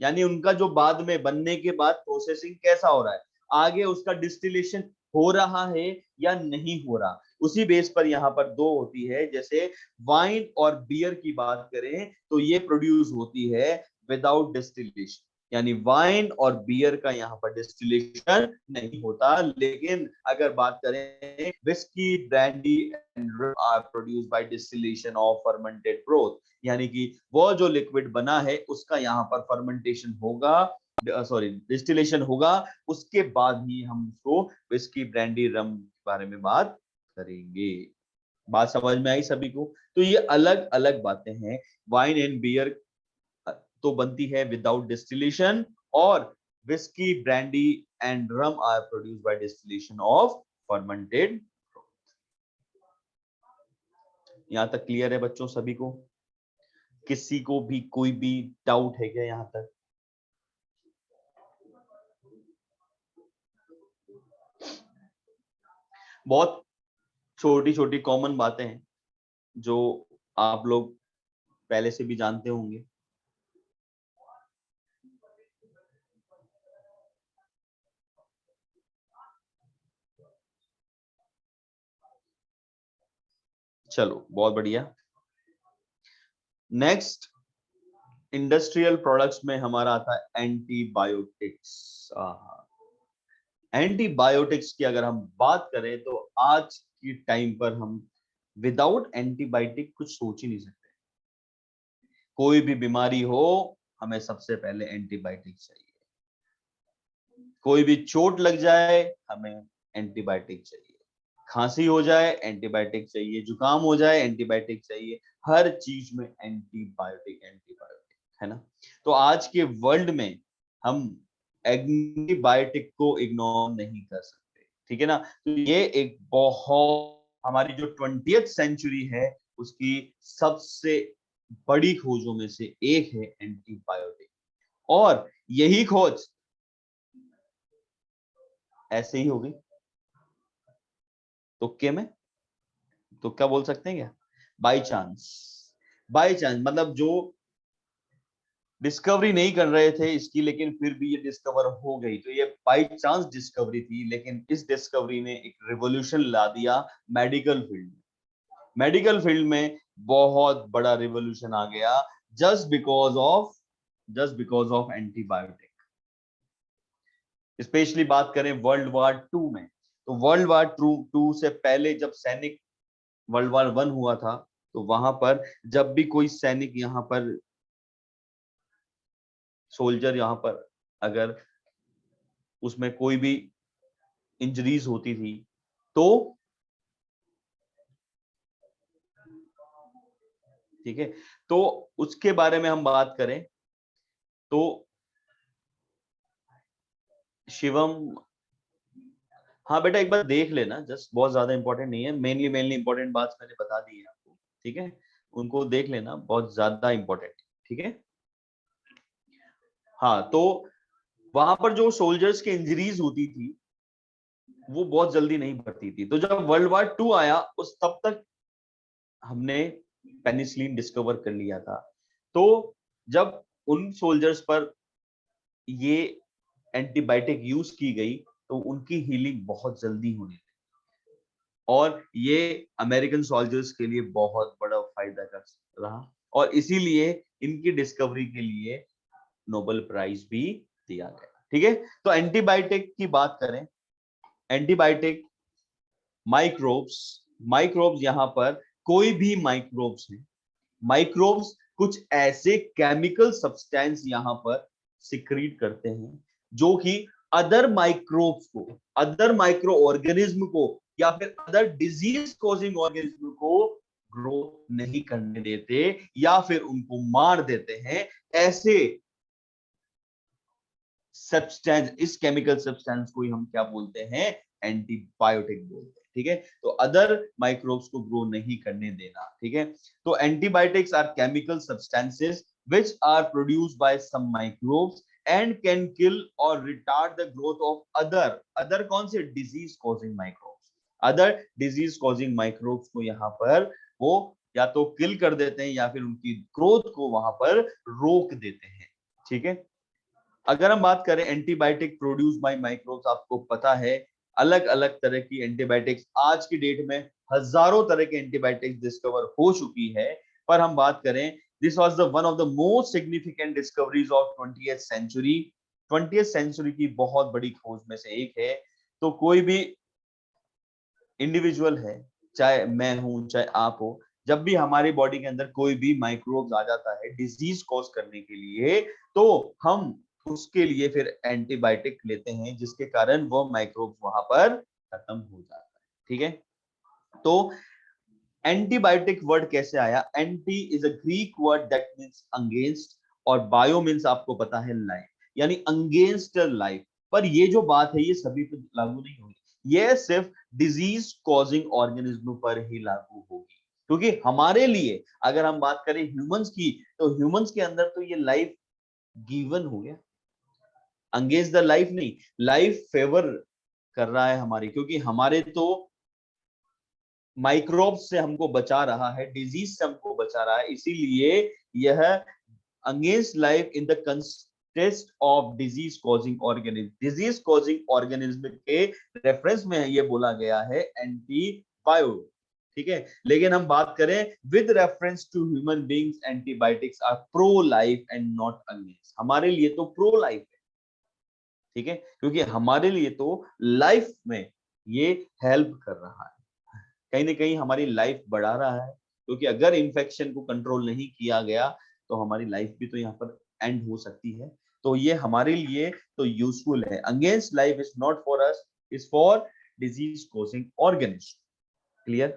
यानी उनका जो बाद में बनने के बाद प्रोसेसिंग कैसा हो रहा है, आगे उसका डिस्टिलेशन हो रहा है या नहीं हो रहा, उसी बेस पर यहां पर दो होती है। जैसे वाइन और बियर की बात करें तो ये प्रोड्यूस होती है विदाउट डिस्टिलेशन, यानी वाइन और बियर का यहाँ पर डिस्टिलेशन नहीं होता। लेकिन अगर बात करें whisky, brandy and are produced by distillation of fermented broth, यानी कि वो जो लिक्विड बना है उसका यहाँ पर फर्मेंटेशन होगा, सॉरी डिस्टिलेशन होगा, उसके बाद ही हम उसको विस्की, ब्रांडी, रम के बारे में बात करेंगे। बात समझ में आई सभी को? तो ये अलग अलग बातें हैं। वाइन एंड बियर तो बनती है विदाउट डिस्टिलेशन, और whisky, brandy and rum are produced by distillation of fermented. यहां तक क्लियर है बच्चों सभी को? किसी को भी कोई भी डाउट है क्या यहां तक? बहुत छोटी छोटी कॉमन बातें हैं जो आप लोग पहले से भी जानते होंगे। चलो बहुत बढ़िया। नेक्स्ट इंडस्ट्रियल प्रोडक्ट्स में हमारा आता है एंटीबायोटिक्स। एंटीबायोटिक्स की अगर हम बात करें तो आज की टाइम पर हम विदाउट एंटीबायोटिक कुछ सोच ही नहीं सकते। कोई भी बीमारी हो हमें सबसे पहले एंटीबायोटिक चाहिए, कोई भी चोट लग जाए हमें एंटीबायोटिक चाहिए, खांसी हो जाए एंटीबायोटिक चाहिए, जुकाम हो जाए एंटीबायोटिक चाहिए, हर चीज में एंटीबायोटिक एंटीबायोटिक, है ना? तो आज के वर्ल्ड में हम एंटीबायोटिक को इग्नोर नहीं कर सकते, ठीक है ना? तो ये एक बहुत, हमारी जो 20th सेंचुरी है उसकी सबसे बड़ी खोजों में से एक है एंटीबायोटिक। और यही खोज ऐसे ही होगी, तुक्के में, तुक्का बोल सकते हैं क्या? बाय चांस, बाय चांस मतलब जो डिस्कवरी नहीं कर रहे थे इसकी, लेकिन फिर भी ये डिस्कवर हो गई, तो ये बाय चांस डिस्कवरी थी, लेकिन इस डिस्कवरी ने एक रिवॉल्यूशन ला दिया मेडिकल फील्ड में। मेडिकल फील्ड में बहुत बड़ा रिवॉल्यूशन आ गया just because of antibiotic. Specially बात करें वर्ल्ड वॉर टू में, तो वर्ल्ड वॉर टू से पहले जब सैनिक वर्ल्ड वॉर वन हुआ था, तो वहां पर जब भी कोई सैनिक यहाँ पर, सोल्जर यहाँ पर अगर उसमें कोई भी इंजरीज होती थी तो, ठीक है, तो उसके बारे में हम बात करें तो शिवम, हाँ बेटा एक बार देख लेना, जस्ट बहुत ज्यादा इंपॉर्टेंट नहीं है, मेनली मेनली इंपॉर्टेंट बात मैंने बता दी है आपको, ठीक है? उनको देख लेना, बहुत ज्यादा इंपॉर्टेंट, ठीक है? हाँ, तो वहां पर जो सोल्जर्स की इंजरीज होती थी वो बहुत जल्दी नहीं बढ़ती थी, तो जब वर्ल्ड वॉर टू आया उस तब तक हमने पेनिसिलिन डिस्कवर कर लिया था। तो जब उन सोल्जर्स पर ये एंटीबायोटिक यूज की गई तो उनकी हीलिंग बहुत जल्दी होने लगी, और ये अमेरिकन सोल्जर्स के लिए बहुत बड़ा फायदा का रहा, और इसीलिए इनकी डिस्कवरी के लिए नोबेल प्राइज भी दिया गया, ठीक है? तो एंटीबायोटिक की बात करें, एंटीबायोटिक माइक्रोब्स, माइक्रोब्स यहां पर कोई भी माइक्रोब्स है, माइक्रोब्स कुछ ऐसे केमिकल सब्सटेंस यहां पर सिक्रीट करते हैं जो कि अदर माइक्रोब्स को, अदर माइक्रो ऑर्गेनिज्म को, या फिर अदर डिजीज कॉजिंग ऑर्गेनिज्म को ग्रो नहीं करने देते या फिर उनको मार देते हैं। ऐसे सब्सटेंस, इस केमिकल सब्सटेंस को ही हम क्या बोलते हैं? एंटीबायोटिक बोलते हैं। ठीक है, तो अदर माइक्रोब्स को ग्रो नहीं करने देना, ठीक है। तो antibiotics are chemical substances which are produced by some microbes and can kill or retard the growth of other कौन से disease causing microbes, other disease causing microbes को यहाँ पर वो या तो किल कर देते हैं या फिर उनकी ग्रोथ को वहां पर रोक देते हैं, ठीक है। अगर हम बात करें एंटीबायोटिक प्रोड्यूस बाय माइक्रोब्स, आपको पता है अलग अलग तरह की एंटीबायोटिक्स आज की डेट में हजारों तरह के एंटीबायोटिक्स डिस्कवर हो चुकी है, पर हम बात करें this was the one of the most significant discoveries of 20th century. 20th century की बहुत बड़ी खोज में से एक है। तो कोई भी इंडिविजुअल है, चाहे मैं हूं चाहे आप हो, जब भी हमारी बॉडी के अंदर कोई भी माइक्रोब्स आ जाता है डिजीज कॉज करने के लिए, तो हम उसके लिए फिर एंटीबायोटिक लेते हैं जिसके कारण वो माइक्रोब्स वहां पर खत्म हो जाता है, ठीक है। तो एंटीबायोटिक वर्ड कैसे आया? Anti is a Greek word that means against, और बायो मींस आपको पता है लाइफ, यानी अगेंस्ट लाइफ। पर ये जो बात है ये सभी पे लागू नहीं होगी, ये सिर्फ डिजीज कॉजिंग ऑर्गेनिज्म पर ही लागू होगी, क्योंकि हमारे लिए अगर हम बात करें ह्यूमंस की, तो ह्यूमंस के अंदर तो ये लाइफ गिवन हो गया, अगेंस्ट द लाइफ नहीं, लाइफ फेवर कर रहा है हमारी, क्योंकि हमारे तो माइक्रोब्स से हमको बचा रहा है, डिजीज से हमको बचा रहा है, इसीलिए यह against life in the context of disease causing organism, disease causing organism के रेफरेंस में ये बोला गया है एंटीबायो, ठीक है। लेकिन हम बात करें with reference to human beings, antibiotics are pro life and not against, हमारे लिए तो प्रो लाइफ है, ठीक है, क्योंकि हमारे लिए तो लाइफ में ये हेल्प कर रहा है, कहीं ना कहीं हमारी लाइफ बढ़ा रहा है, क्योंकि अगर इन्फेक्शन को कंट्रोल नहीं किया गया तो हमारी लाइफ भी तो यहाँ पर एंड हो सकती है। तो ये हमारे लिए तो यूजफुल है। Against life is not for us, is for disease causing organism. Clear?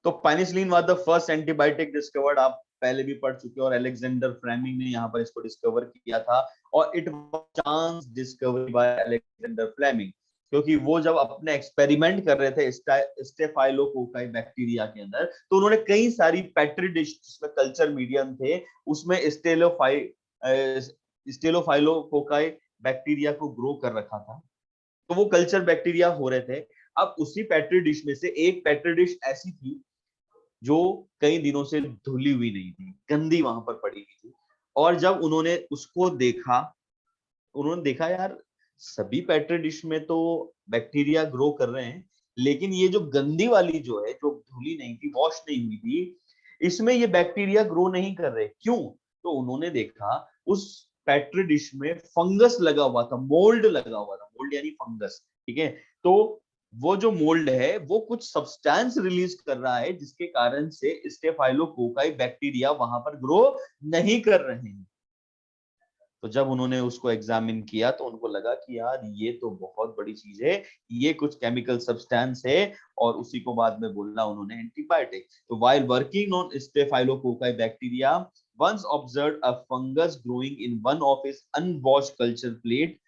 तो penicillin was the first antibiotic discovered, आप पहले भी पढ़ चुके हो, और अलेक्जेंडर फ्लेमिंग ने यहाँ पर इसको डिस्कवर किया था, और it was chance discovery by Alexander Fleming, क्योंकि वो जब अपने एक्सपेरिमेंट कर रहे थे स्टेफाइलोकोकाई बैक्टीरिया के अंदर, तो उन्होंने कई सारी पेट्री डिश जिसमें कल्चर मीडियम थे उसमें स्टेलोफाइलोकोकाई बैक्टीरिया को ग्रो कर रखा था, तो वो कल्चर बैक्टीरिया हो रहे थे। अब उसी पेट्री डिश में से एक पेट्री डिश ऐसी थी जो कई दिनों से धुली हुई नहीं थी, गंदी वहां पर पड़ी हुई थी, और जब उन्होंने उसको देखा, उन्होंने देखा यार सभी पेट्री डिश में तो बैक्टीरिया ग्रो कर रहे हैं, लेकिन ये जो गंदी वाली जो है, जो धुली नहीं थी, वॉश नहीं हुई थी, इसमें ये बैक्टीरिया ग्रो नहीं कर रहे, क्यों? तो उन्होंने देखा उस पेट्री डिश में फंगस लगा हुआ था, मोल्ड लगा हुआ था, मोल्ड यानी फंगस, ठीक है। तो वो जो मोल्ड है वो कुछ सब्सटेंस रिलीज कर रहा है जिसके कारण से स्टेफाइलोकोकाई बैक्टीरिया वहां पर ग्रो नहीं कर रहे हैं। तो जब उन्होंने उसको एग्जामिन किया तो उनको लगा कि यार ये तो बहुत बड़ी चीज है, ये कुछ केमिकल सब्सटेंस है, और उसी को बाद में बोलना उन्होंने एंटीबायोटिक। तो while working on staphylococci bacteria once observed a fungus growing in one of his unwashed culture plate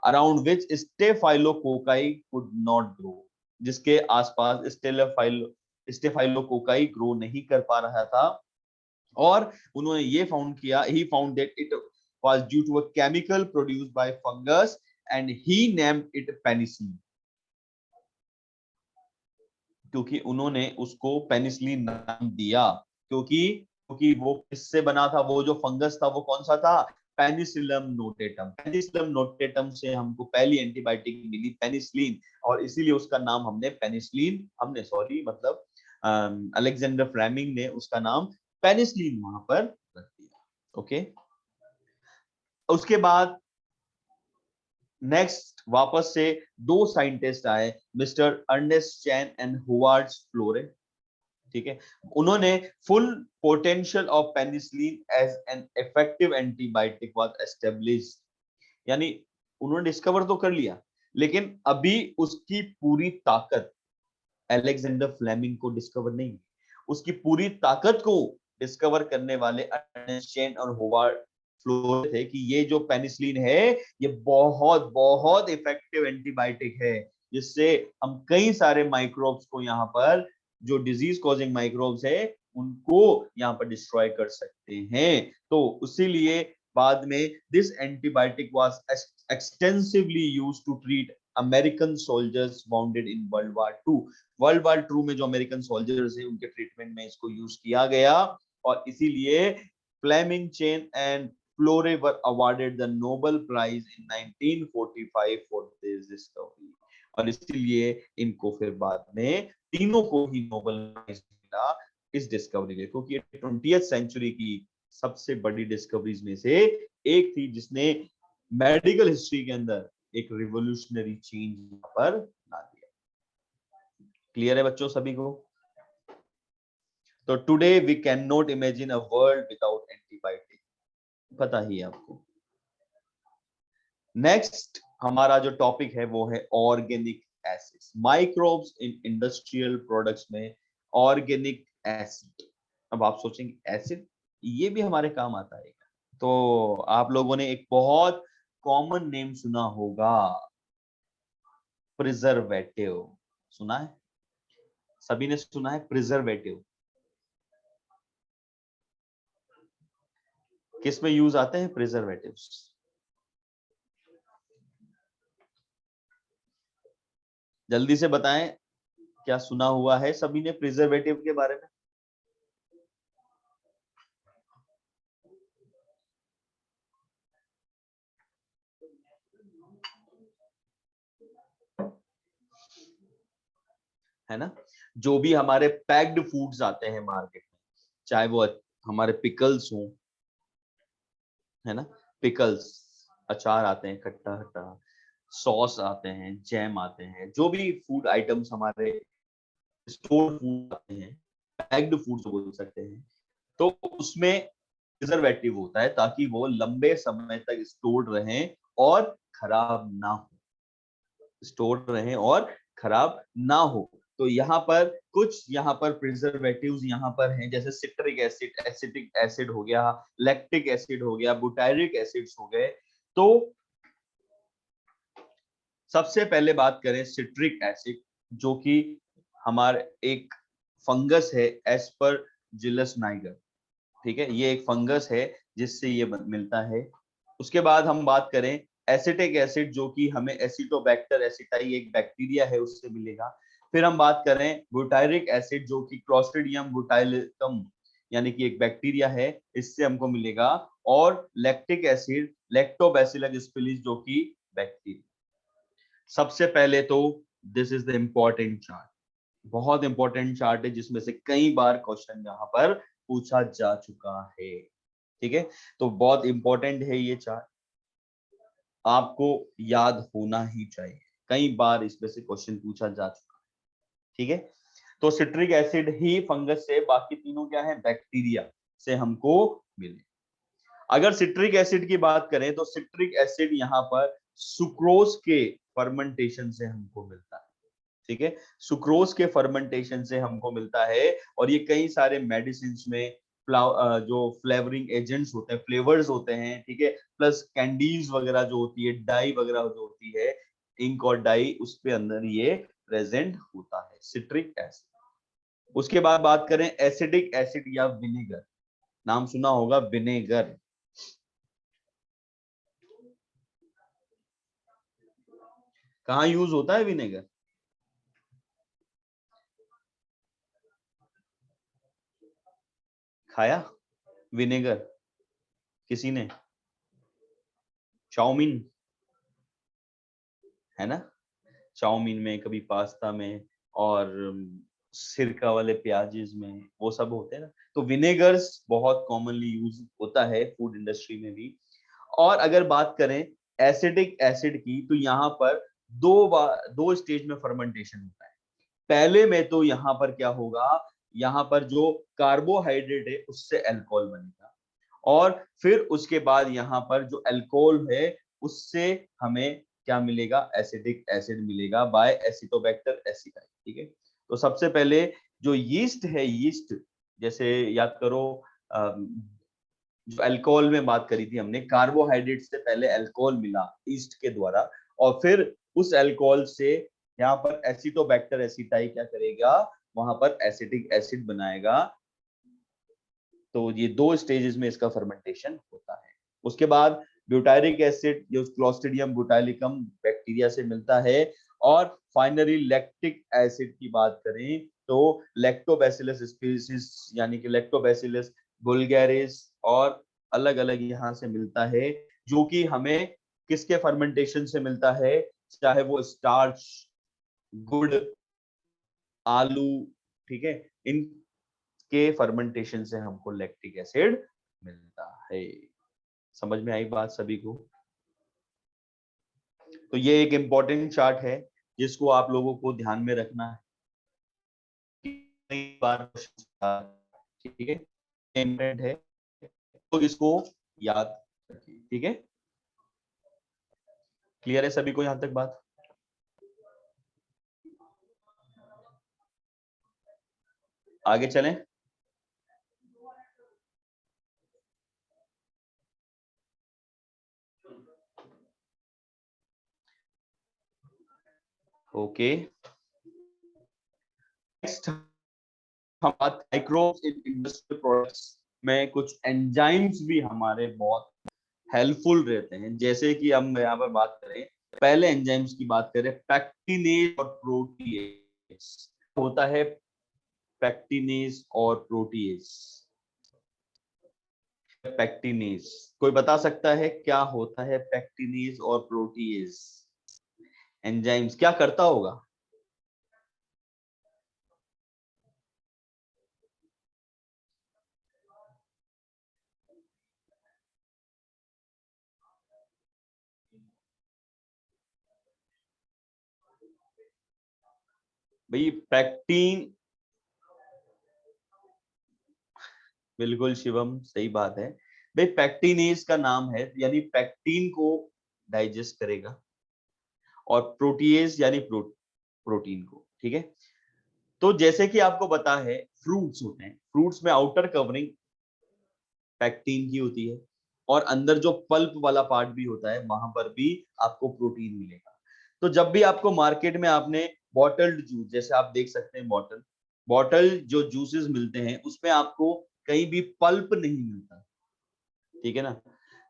around which staphylococci could not grow, जिसके आसपास स्टेफाइलोकोकाई ग्रो नहीं कर पा रहा था, और उन्होंने ये फाउंड किया, he found that it was due to a chemical produced by fungus and he named it penicillin, क्योंकि उन्होंने उसको पेनिसिलिन नाम दिया, क्योंकि वो किससे बना था, वो जो फंगस था वो कौन सा था? Penicillium notatum. पेनिसिलम नोटेटम से हमको पहली एंटीबायोटिक मिली पेनिसिलिन, और इसीलिए उसका नाम मतलब अलेक्जेंडर फ्लेमिंग ने उसका नाम पेनिसिलिन वहां पर रख दिया। ओके, उसके बाद नेक्स्ट वापस से दो साइंटिस्ट आए, mister Ernest Chain and Howard Florey, ठीक है। उन्होंने full potential of penicillin as an effective antibiotic was established, यानी उन्होंने डिस्कवर तो कर लिया, लेकिन अभी उसकी पूरी ताकत अलेक्जेंडर फ्लेमिंग को डिस्कवर नहीं हुई, उसकी पूरी ताकत को डिस्कवर करने वाले अर्नेस्ट चैन और होवार्ड फ्लोरे थे कि ये जो पेनिसिलिन है ये बहुत बहुत इफेक्टिव एंटीबायोटिक है, जिससे हम कई सारे माइक्रोब्स को यहाँ पर, जो डिजीज कॉजिंग माइक्रोब्स है, उनको यहाँ पर डिस्ट्रॉय कर सकते हैं। तो उसीलिए बाद में this antibiotic was extensively used to treat American soldiers wounded in world war two. World war two में जो अमेरिकन सोल्जर्स हैं उनके ट्रीटमेंट में इसको यूज किया गया, और इसीलिए Fleming Chain and Florey were awarded the Nobel prize in 1945 for this discovery. और इसीलिए इनको फिर बाद में तीनों को ही नोबेल प्राइज मिला इस डिस्कवरी के, क्योंकि 20th सेंचुरी की सबसे बड़ी डिस्कवरीज में से एक थी, जिसने मेडिकल हिस्ट्री के अंदर एक रिवोल्यूशनरी चेंज पर ला दिया। क्लियर है बच्चों सभी को? तो today we can not imagine a world without antibiotic, पता ही है आपको। नेक्स्ट हमारा जो टॉपिक है वो है organic acids, microbes in industrial products में ऑर्गेनिक एसिड। अब आप सोचेंगे एसिड ये भी हमारे काम आता है? तो आप लोगों ने एक बहुत कॉमन नेम सुना होगा, प्रिजर्वेटिव। सुना है? सभी ने सुना है प्रिजर्वेटिव? किस में यूज आते हैं प्रिजर्वेटिव्स? जल्दी से बताएं, क्या सुना हुआ है सभी ने प्रिजर्वेटिव के बारे में? है ना? जो भी हमारे पैक्ड फूड्स आते हैं मार्केट में, चाहे वो हमारे पिकल्स हो, है ना, पिकल्स, अचार आते हैं खट्टा खट्टा, सॉस आते हैं, जैम आते हैं, जो भी फूड आइटम्स हमारे स्टोर फूड आते हैं, पैक्ड फूड्स बोल सकते हैं, तो उसमें प्रिजर्वेटिव होता है ताकि वो लंबे समय तक स्टोर रहें और खराब ना हो, स्टोर रहें और खराब ना हो। तो यहाँ पर कुछ यहाँ पर प्रिजर्वेटिव्स यहाँ पर हैं, जैसे सिट्रिक एसिड, एसिटिक एसिड हो गया, लैक्टिक एसिड हो गया, बुटायरिक एसिड्स हो गए। तो सबसे पहले बात करें सिट्रिक एसिड, जो कि हमारे एक फंगस है एस्परजिलस नाइगर, ठीक है, ये एक फंगस है जिससे ये मिलता है। उसके बाद हम बात करें एसिटिक एसिड, जो कि हमें एसिटोबैक्टर एसिटाई एक बैक्टीरिया है उससे मिलेगा। फिर हम बात करें ब्यूटायरिक एसिड, जो कि क्लोस्ट्रिडियम ब्यूटाइलिकम यानी कि एक बैक्टीरिया है, इससे हमको मिलेगा। और लैक्टिक एसिड लैक्टोबैसिलस स्पिलिस, जो कि बैक्टीरिया। सबसे पहले तो this is the important chart, बहुत इंपॉर्टेंट चार्ट है, जिसमें से कई बार क्वेश्चन यहाँ पर पूछा जा चुका है, ठीक है। तो बहुत इंपॉर्टेंट है ये चार्ट, आपको याद होना ही चाहिए, कई बार इसमें से क्वेश्चन पूछा जा चुका है, ठीक है। तो सिट्रिक एसिड ही फंगस से, बाकी तीनों क्या है, बैक्टीरिया से हमको मिले। अगर सिट्रिक एसिड की बात करें तो सिट्रिक एसिड यहाँ पर सुक्रोज के फर्मेंटेशन से हमको मिलता है, ठीक है, सुक्रोज के फर्मेंटेशन से हमको मिलता है। और ये कई सारे मेडिसिन में जो फ्लेवरिंग एजेंट्स होते हैं, फ्लेवर्स होते हैं, ठीक है, प्लस कैंडीज वगैरह जो होती है, डाई वगैरह जो होती है, इंक और डाई, उसके अंदर ये प्रेजेंट होता है सिट्रिक एसिड। उसके बाद बात करें एसिडिक एसिड या विनेगर, नाम सुना होगा विनेगर, कहाँ यूज होता है विनेगर? खाया विनेगर किसी ने? चाउमीन, है ना, चाउमीन में, कभी पास्ता में, और सिरका वाले प्याजेस में, वो सब होते हैं ना। तो विनेगर्स बहुत कॉमनली यूज होता है फूड इंडस्ट्री में भी। और अगर बात करें एसिडिक एसिड की, तो यहाँ पर दो स्टेज में फर्मेंटेशन होता है। पहले में तो यहाँ पर क्या होगा, यहाँ पर जो कार्बोहाइड्रेट है उससे अल्कोहल बनेगा, और फिर उसके बाद यहाँ पर जो अल्कोहल है उससे हमें क्या मिलेगा, एसिडिक एसिड मिलेगा बाय एसिटोबैक्टर एसिडाई, ठीक है। तो सबसे पहले जो यीस्ट है, यीस्ट, जैसे याद करो, जो अल्कोहल में बात करी थी हमने, कार्बोहाइड्रेट से पहले अल्कोहल मिला ईस्ट के द्वारा, और फिर उस अल्कोहल से यहाँ पर एसिटोबैक्टर एसिटाई क्या करेगा, वहां पर एसिटिक एसिड बनाएगा। तो ये 2 स्टेजेस में इसका फर्मेंटेशन होता है। उसके बाद ब्यूटायरिक एसिड जो क्लोस्ट्रिडियम ब्यूटाइलिकम बैक्टीरिया से मिलता है। और फाइनली लैक्टिक एसिड की बात करें तो लैक्टोबैसिलस स्पीशीज यानी कि लैक्टोबैसिलस वुल्गैरिस और अलग अलग यहाँ से मिलता है, जो कि हमें किसके फर्मेंटेशन से मिलता है, चाहे वो स्टार्च, गुड़, आलू, ठीक है, इनके फर्मेंटेशन से हमको लैक्टिक एसिड मिलता है। समझ में आई बात सभी को? तो ये एक इंपॉर्टेंट चार्ट है जिसको आप लोगों को ध्यान में रखना है। कई बार ठीक है, इम्पोर्टेंट है तो इसको याद रखिए। ठीक है, क्लियर है सभी को यहां तक बात? आगे चलें। ओके, नेक्स्ट हम बात माइक्रोब्स इन इंडस्ट्रियल प्रोडक्ट्स में कुछ एंजाइम्स भी हमारे बहुत हेल्पफुल रहते हैं। जैसे कि हम यहाँ पर बात करें, पहले एंजाइम्स की बात करें, पैक्टिनेज और प्रोटीएज होता है। पैक्टिनेज और प्रोटीएज, पैक्टिनेज कोई बता सकता है क्या होता है? पैक्टिनेज और प्रोटीएज एंजाइम्स क्या करता होगा? भाई पैक्टीन, बिल्कुल शिवम सही बात है। भाई पैक्टिनेज का नाम है, यानी पैक्टीन को डाइजेस्ट करेगा, और प्रोटीएज यानी प्रोटीन को। ठीक है, तो जैसे कि आपको पता है फ्रूट्स होते हैं, फ्रूट्स में आउटर कवरिंग पैक्टीन की होती है, और अंदर जो पल्प वाला पार्ट भी होता है वहां पर भी आपको प्रोटीन मिलेगा। तो जब भी आपको मार्केट में आपने बॉटल्ड जूस, जैसे आप देख सकते हैं बॉटल बॉटल जो जूसेस मिलते हैं उसमें आपको कहीं भी पल्प नहीं मिलता, ठीक है ना,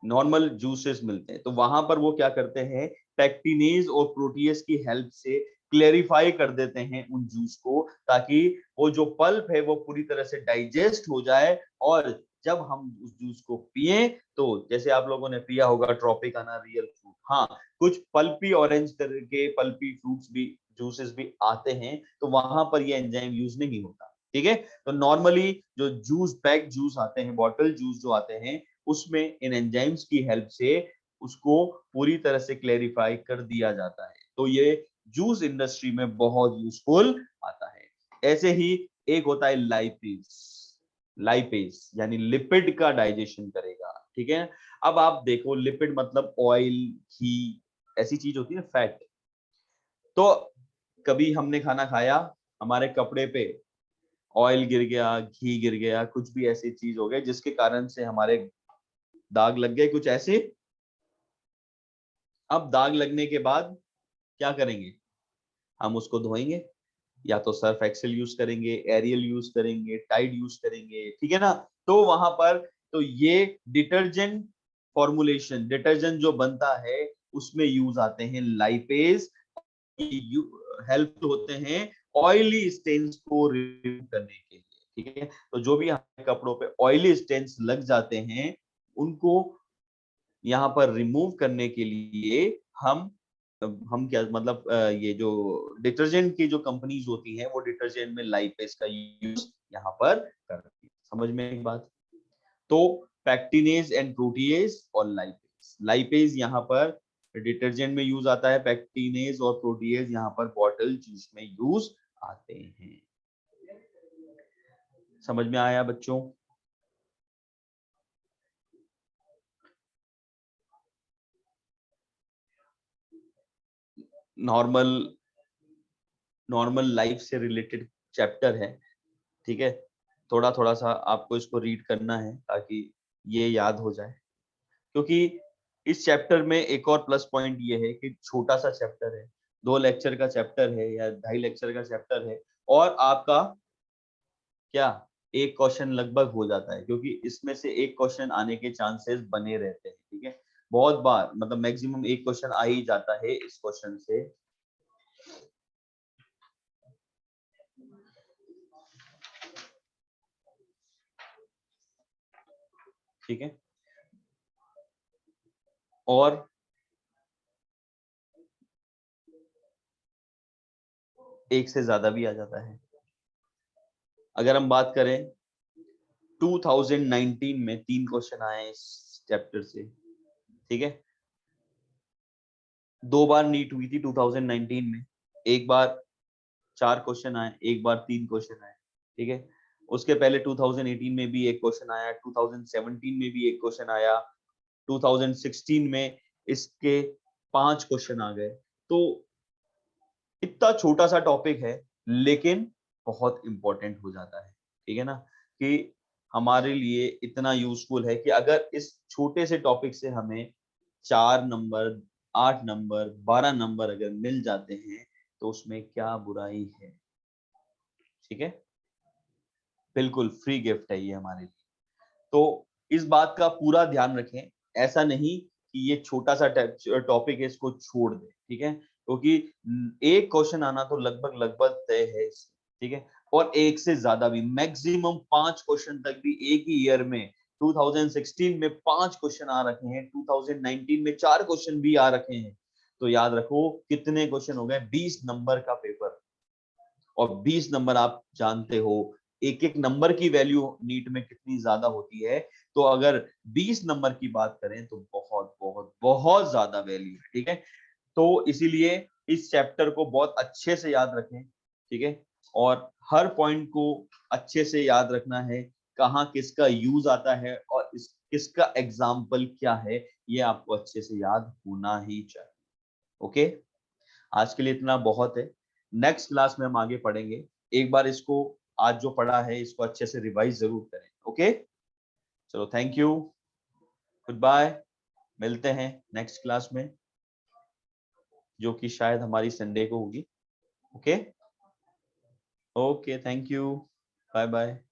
नॉर्मल जूसेस मिलते हैं। तो वहां पर वो क्या करते हैं, पैक्टिनेज और प्रोटीएज की हेल्प से क्लेरिफाई कर देते हैं उन जूस को, ताकि वो जो पल्प है वो पूरी तरह से डाइजेस्ट हो जाए। और जब हम उस जूस को पिए, तो जैसे आप लोगों ने पिया होगा ट्रॉपिकाना रियल फ्रूट, हाँ, कुछ पल्पी ऑरेंज तरह के पल्पी फ्रूट्स भी, जूसेस भी आते हैं, तो वहां पर ये एंजाइम यूज नहीं होता। ठीक है, तो नॉर्मली जो जूस, पैक जूस आते हैं, बॉटल जूस जो आते हैं, उसमें इन एंजाइम्स की हेल्प से उसको पूरी तरह से क्लेरिफाई कर दिया जाता है। तो ये जूस इंडस्ट्री में बहुत यूजफुल आता है। ऐसे ही एक होता है लाइपेज, लाइपेज यानी लिपिड का डाइजेशन करेगा। ठीक है, अब आप देखो लिपिड मतलब ऑयल, घी, ऐसी चीज होती है ना, फैट। तो कभी हमने खाना खाया, हमारे कपड़े पे ऑयल गिर गया, घी गिर गया, कुछ भी ऐसी चीज हो गई जिसके कारण से हमारे दाग लग गए कुछ ऐसे। अब दाग लगने के बाद क्या करेंगे, हम उसको धोएंगे, या तो सर्फ एक्सेल यूज करेंगे, एरियल यूज करेंगे, टाइड यूज करेंगे, ठीक है ना। तो वहां पर तो ये डिटर्जेंट फॉर्मुलेशन, डिटर्जेंट जो बनता है उसमें यूज आते हैं लाइपेज, हेल्प होते हैं ऑयली स्टेन्स को रिमूव करने के लिए। ठीक है, तो जो भी हमारे कपड़ों पे ऑयली स्टेन्स लग जाते हैं उनको यहाँ पर रिमूव करने के लिए हम क्या मतलब ये जो डिटर्जेंट की जो कंपनीज होती हैं वो डिटर्जेंट में लाइपेज का यूज यहाँ पर करती है। समझ में एक बात? तो पैक्टिनेज एंड प्रोटीएज और लाइपेज, लाइपेज यहाँ पर डिटर्जेंट में यूज आता है, पैक्टिनेज और प्रोटीएज यहाँ पर बॉटल जूस में यूज आते हैं। समझ में आया बच्चों? नॉर्मल नॉर्मल लाइफ से रिलेटेड चैप्टर है। ठीक है, थोड़ा थोड़ा सा आपको इसको रीड करना है ताकि ये याद हो जाए, क्योंकि इस चैप्टर में एक और प्लस पॉइंट ये है कि छोटा सा चैप्टर है, 2 लेक्चर का चैप्टर है या 2.5 लेक्चर का चैप्टर है, और आपका क्या एक क्वेश्चन लगभग हो जाता है, क्योंकि इसमें से एक क्वेश्चन आने के चांसेस बने रहते हैं। ठीक है, बहुत बार मतलब मैक्सिमम एक क्वेश्चन आ ही जाता है इस क्वेश्चन से। ठीक है, और एक से ज्यादा भी आ जाता है। अगर हम बात करें 2019 में 3 क्वेश्चन आए इस चैप्टर से। ठीक है, 2 बार नीट हुई थी 2019 में, एक बार 4 क्वेश्चन आए, एक बार 3 क्वेश्चन आए। ठीक है, उसके पहले 2018 में भी एक क्वेश्चन आया, 2017 में भी एक क्वेश्चन आया, 2016 में इसके 5 क्वेश्चन आ गए। तो इतना छोटा सा टॉपिक है लेकिन बहुत इंपॉर्टेंट हो जाता है। ठीक है ना, कि हमारे लिए इतना यूजफुल है कि अगर इस छोटे से टॉपिक से हमें 4 नंबर, 8 नंबर, 12 नंबर अगर मिल जाते हैं तो उसमें क्या बुराई है। ठीक है, बिल्कुल फ्री गिफ्ट है ये हमारे लिए। तो इस बात का पूरा ध्यान रखें, ऐसा नहीं कि ये छोटा सा टॉपिक है इसको छोड़ दें। ठीक है, क्योंकि एक क्वेश्चन आना तो लगभग लगभग तय है इससे। ठीक है, और एक से ज्यादा भी, मैक्सिमम 5 क्वेश्चन तक भी एक ही ईयर में 2016 में 5 क्वेश्चन आ रखे हैं, 2019 में 4 क्वेश्चन भी आ रखे हैं। तो याद रखो कितने क्वेश्चन हो गए, 20 नंबर का पेपर। और 20 नंबर आप जानते हो एक एक नंबर की वैल्यू नीट में कितनी ज्यादा होती है। तो अगर 20 नंबर की बात करें तो बहुत बहुत बहुत ज्यादा वैल्यू है। ठीक है, तो इसीलिए इस चैप्टर को बहुत अच्छे से याद रखें। ठीक है, और हर पॉइंट को अच्छे से याद रखना है, कहाँ किसका यूज आता है और किसका एग्जाम्पल क्या है, ये आपको अच्छे से याद होना ही चाहिए। ओके, आज के लिए इतना बहुत है। नेक्स्ट क्लास में हम आगे पढ़ेंगे। एक बार इसको, आज जो पढ़ा है इसको अच्छे से रिवाइज जरूर करें। ओके, चलो थैंक यू, गुड बाय, मिलते हैं नेक्स्ट क्लास में, जो कि शायद हमारी संडे को होगी। Okay, okay, thank you, bye bye.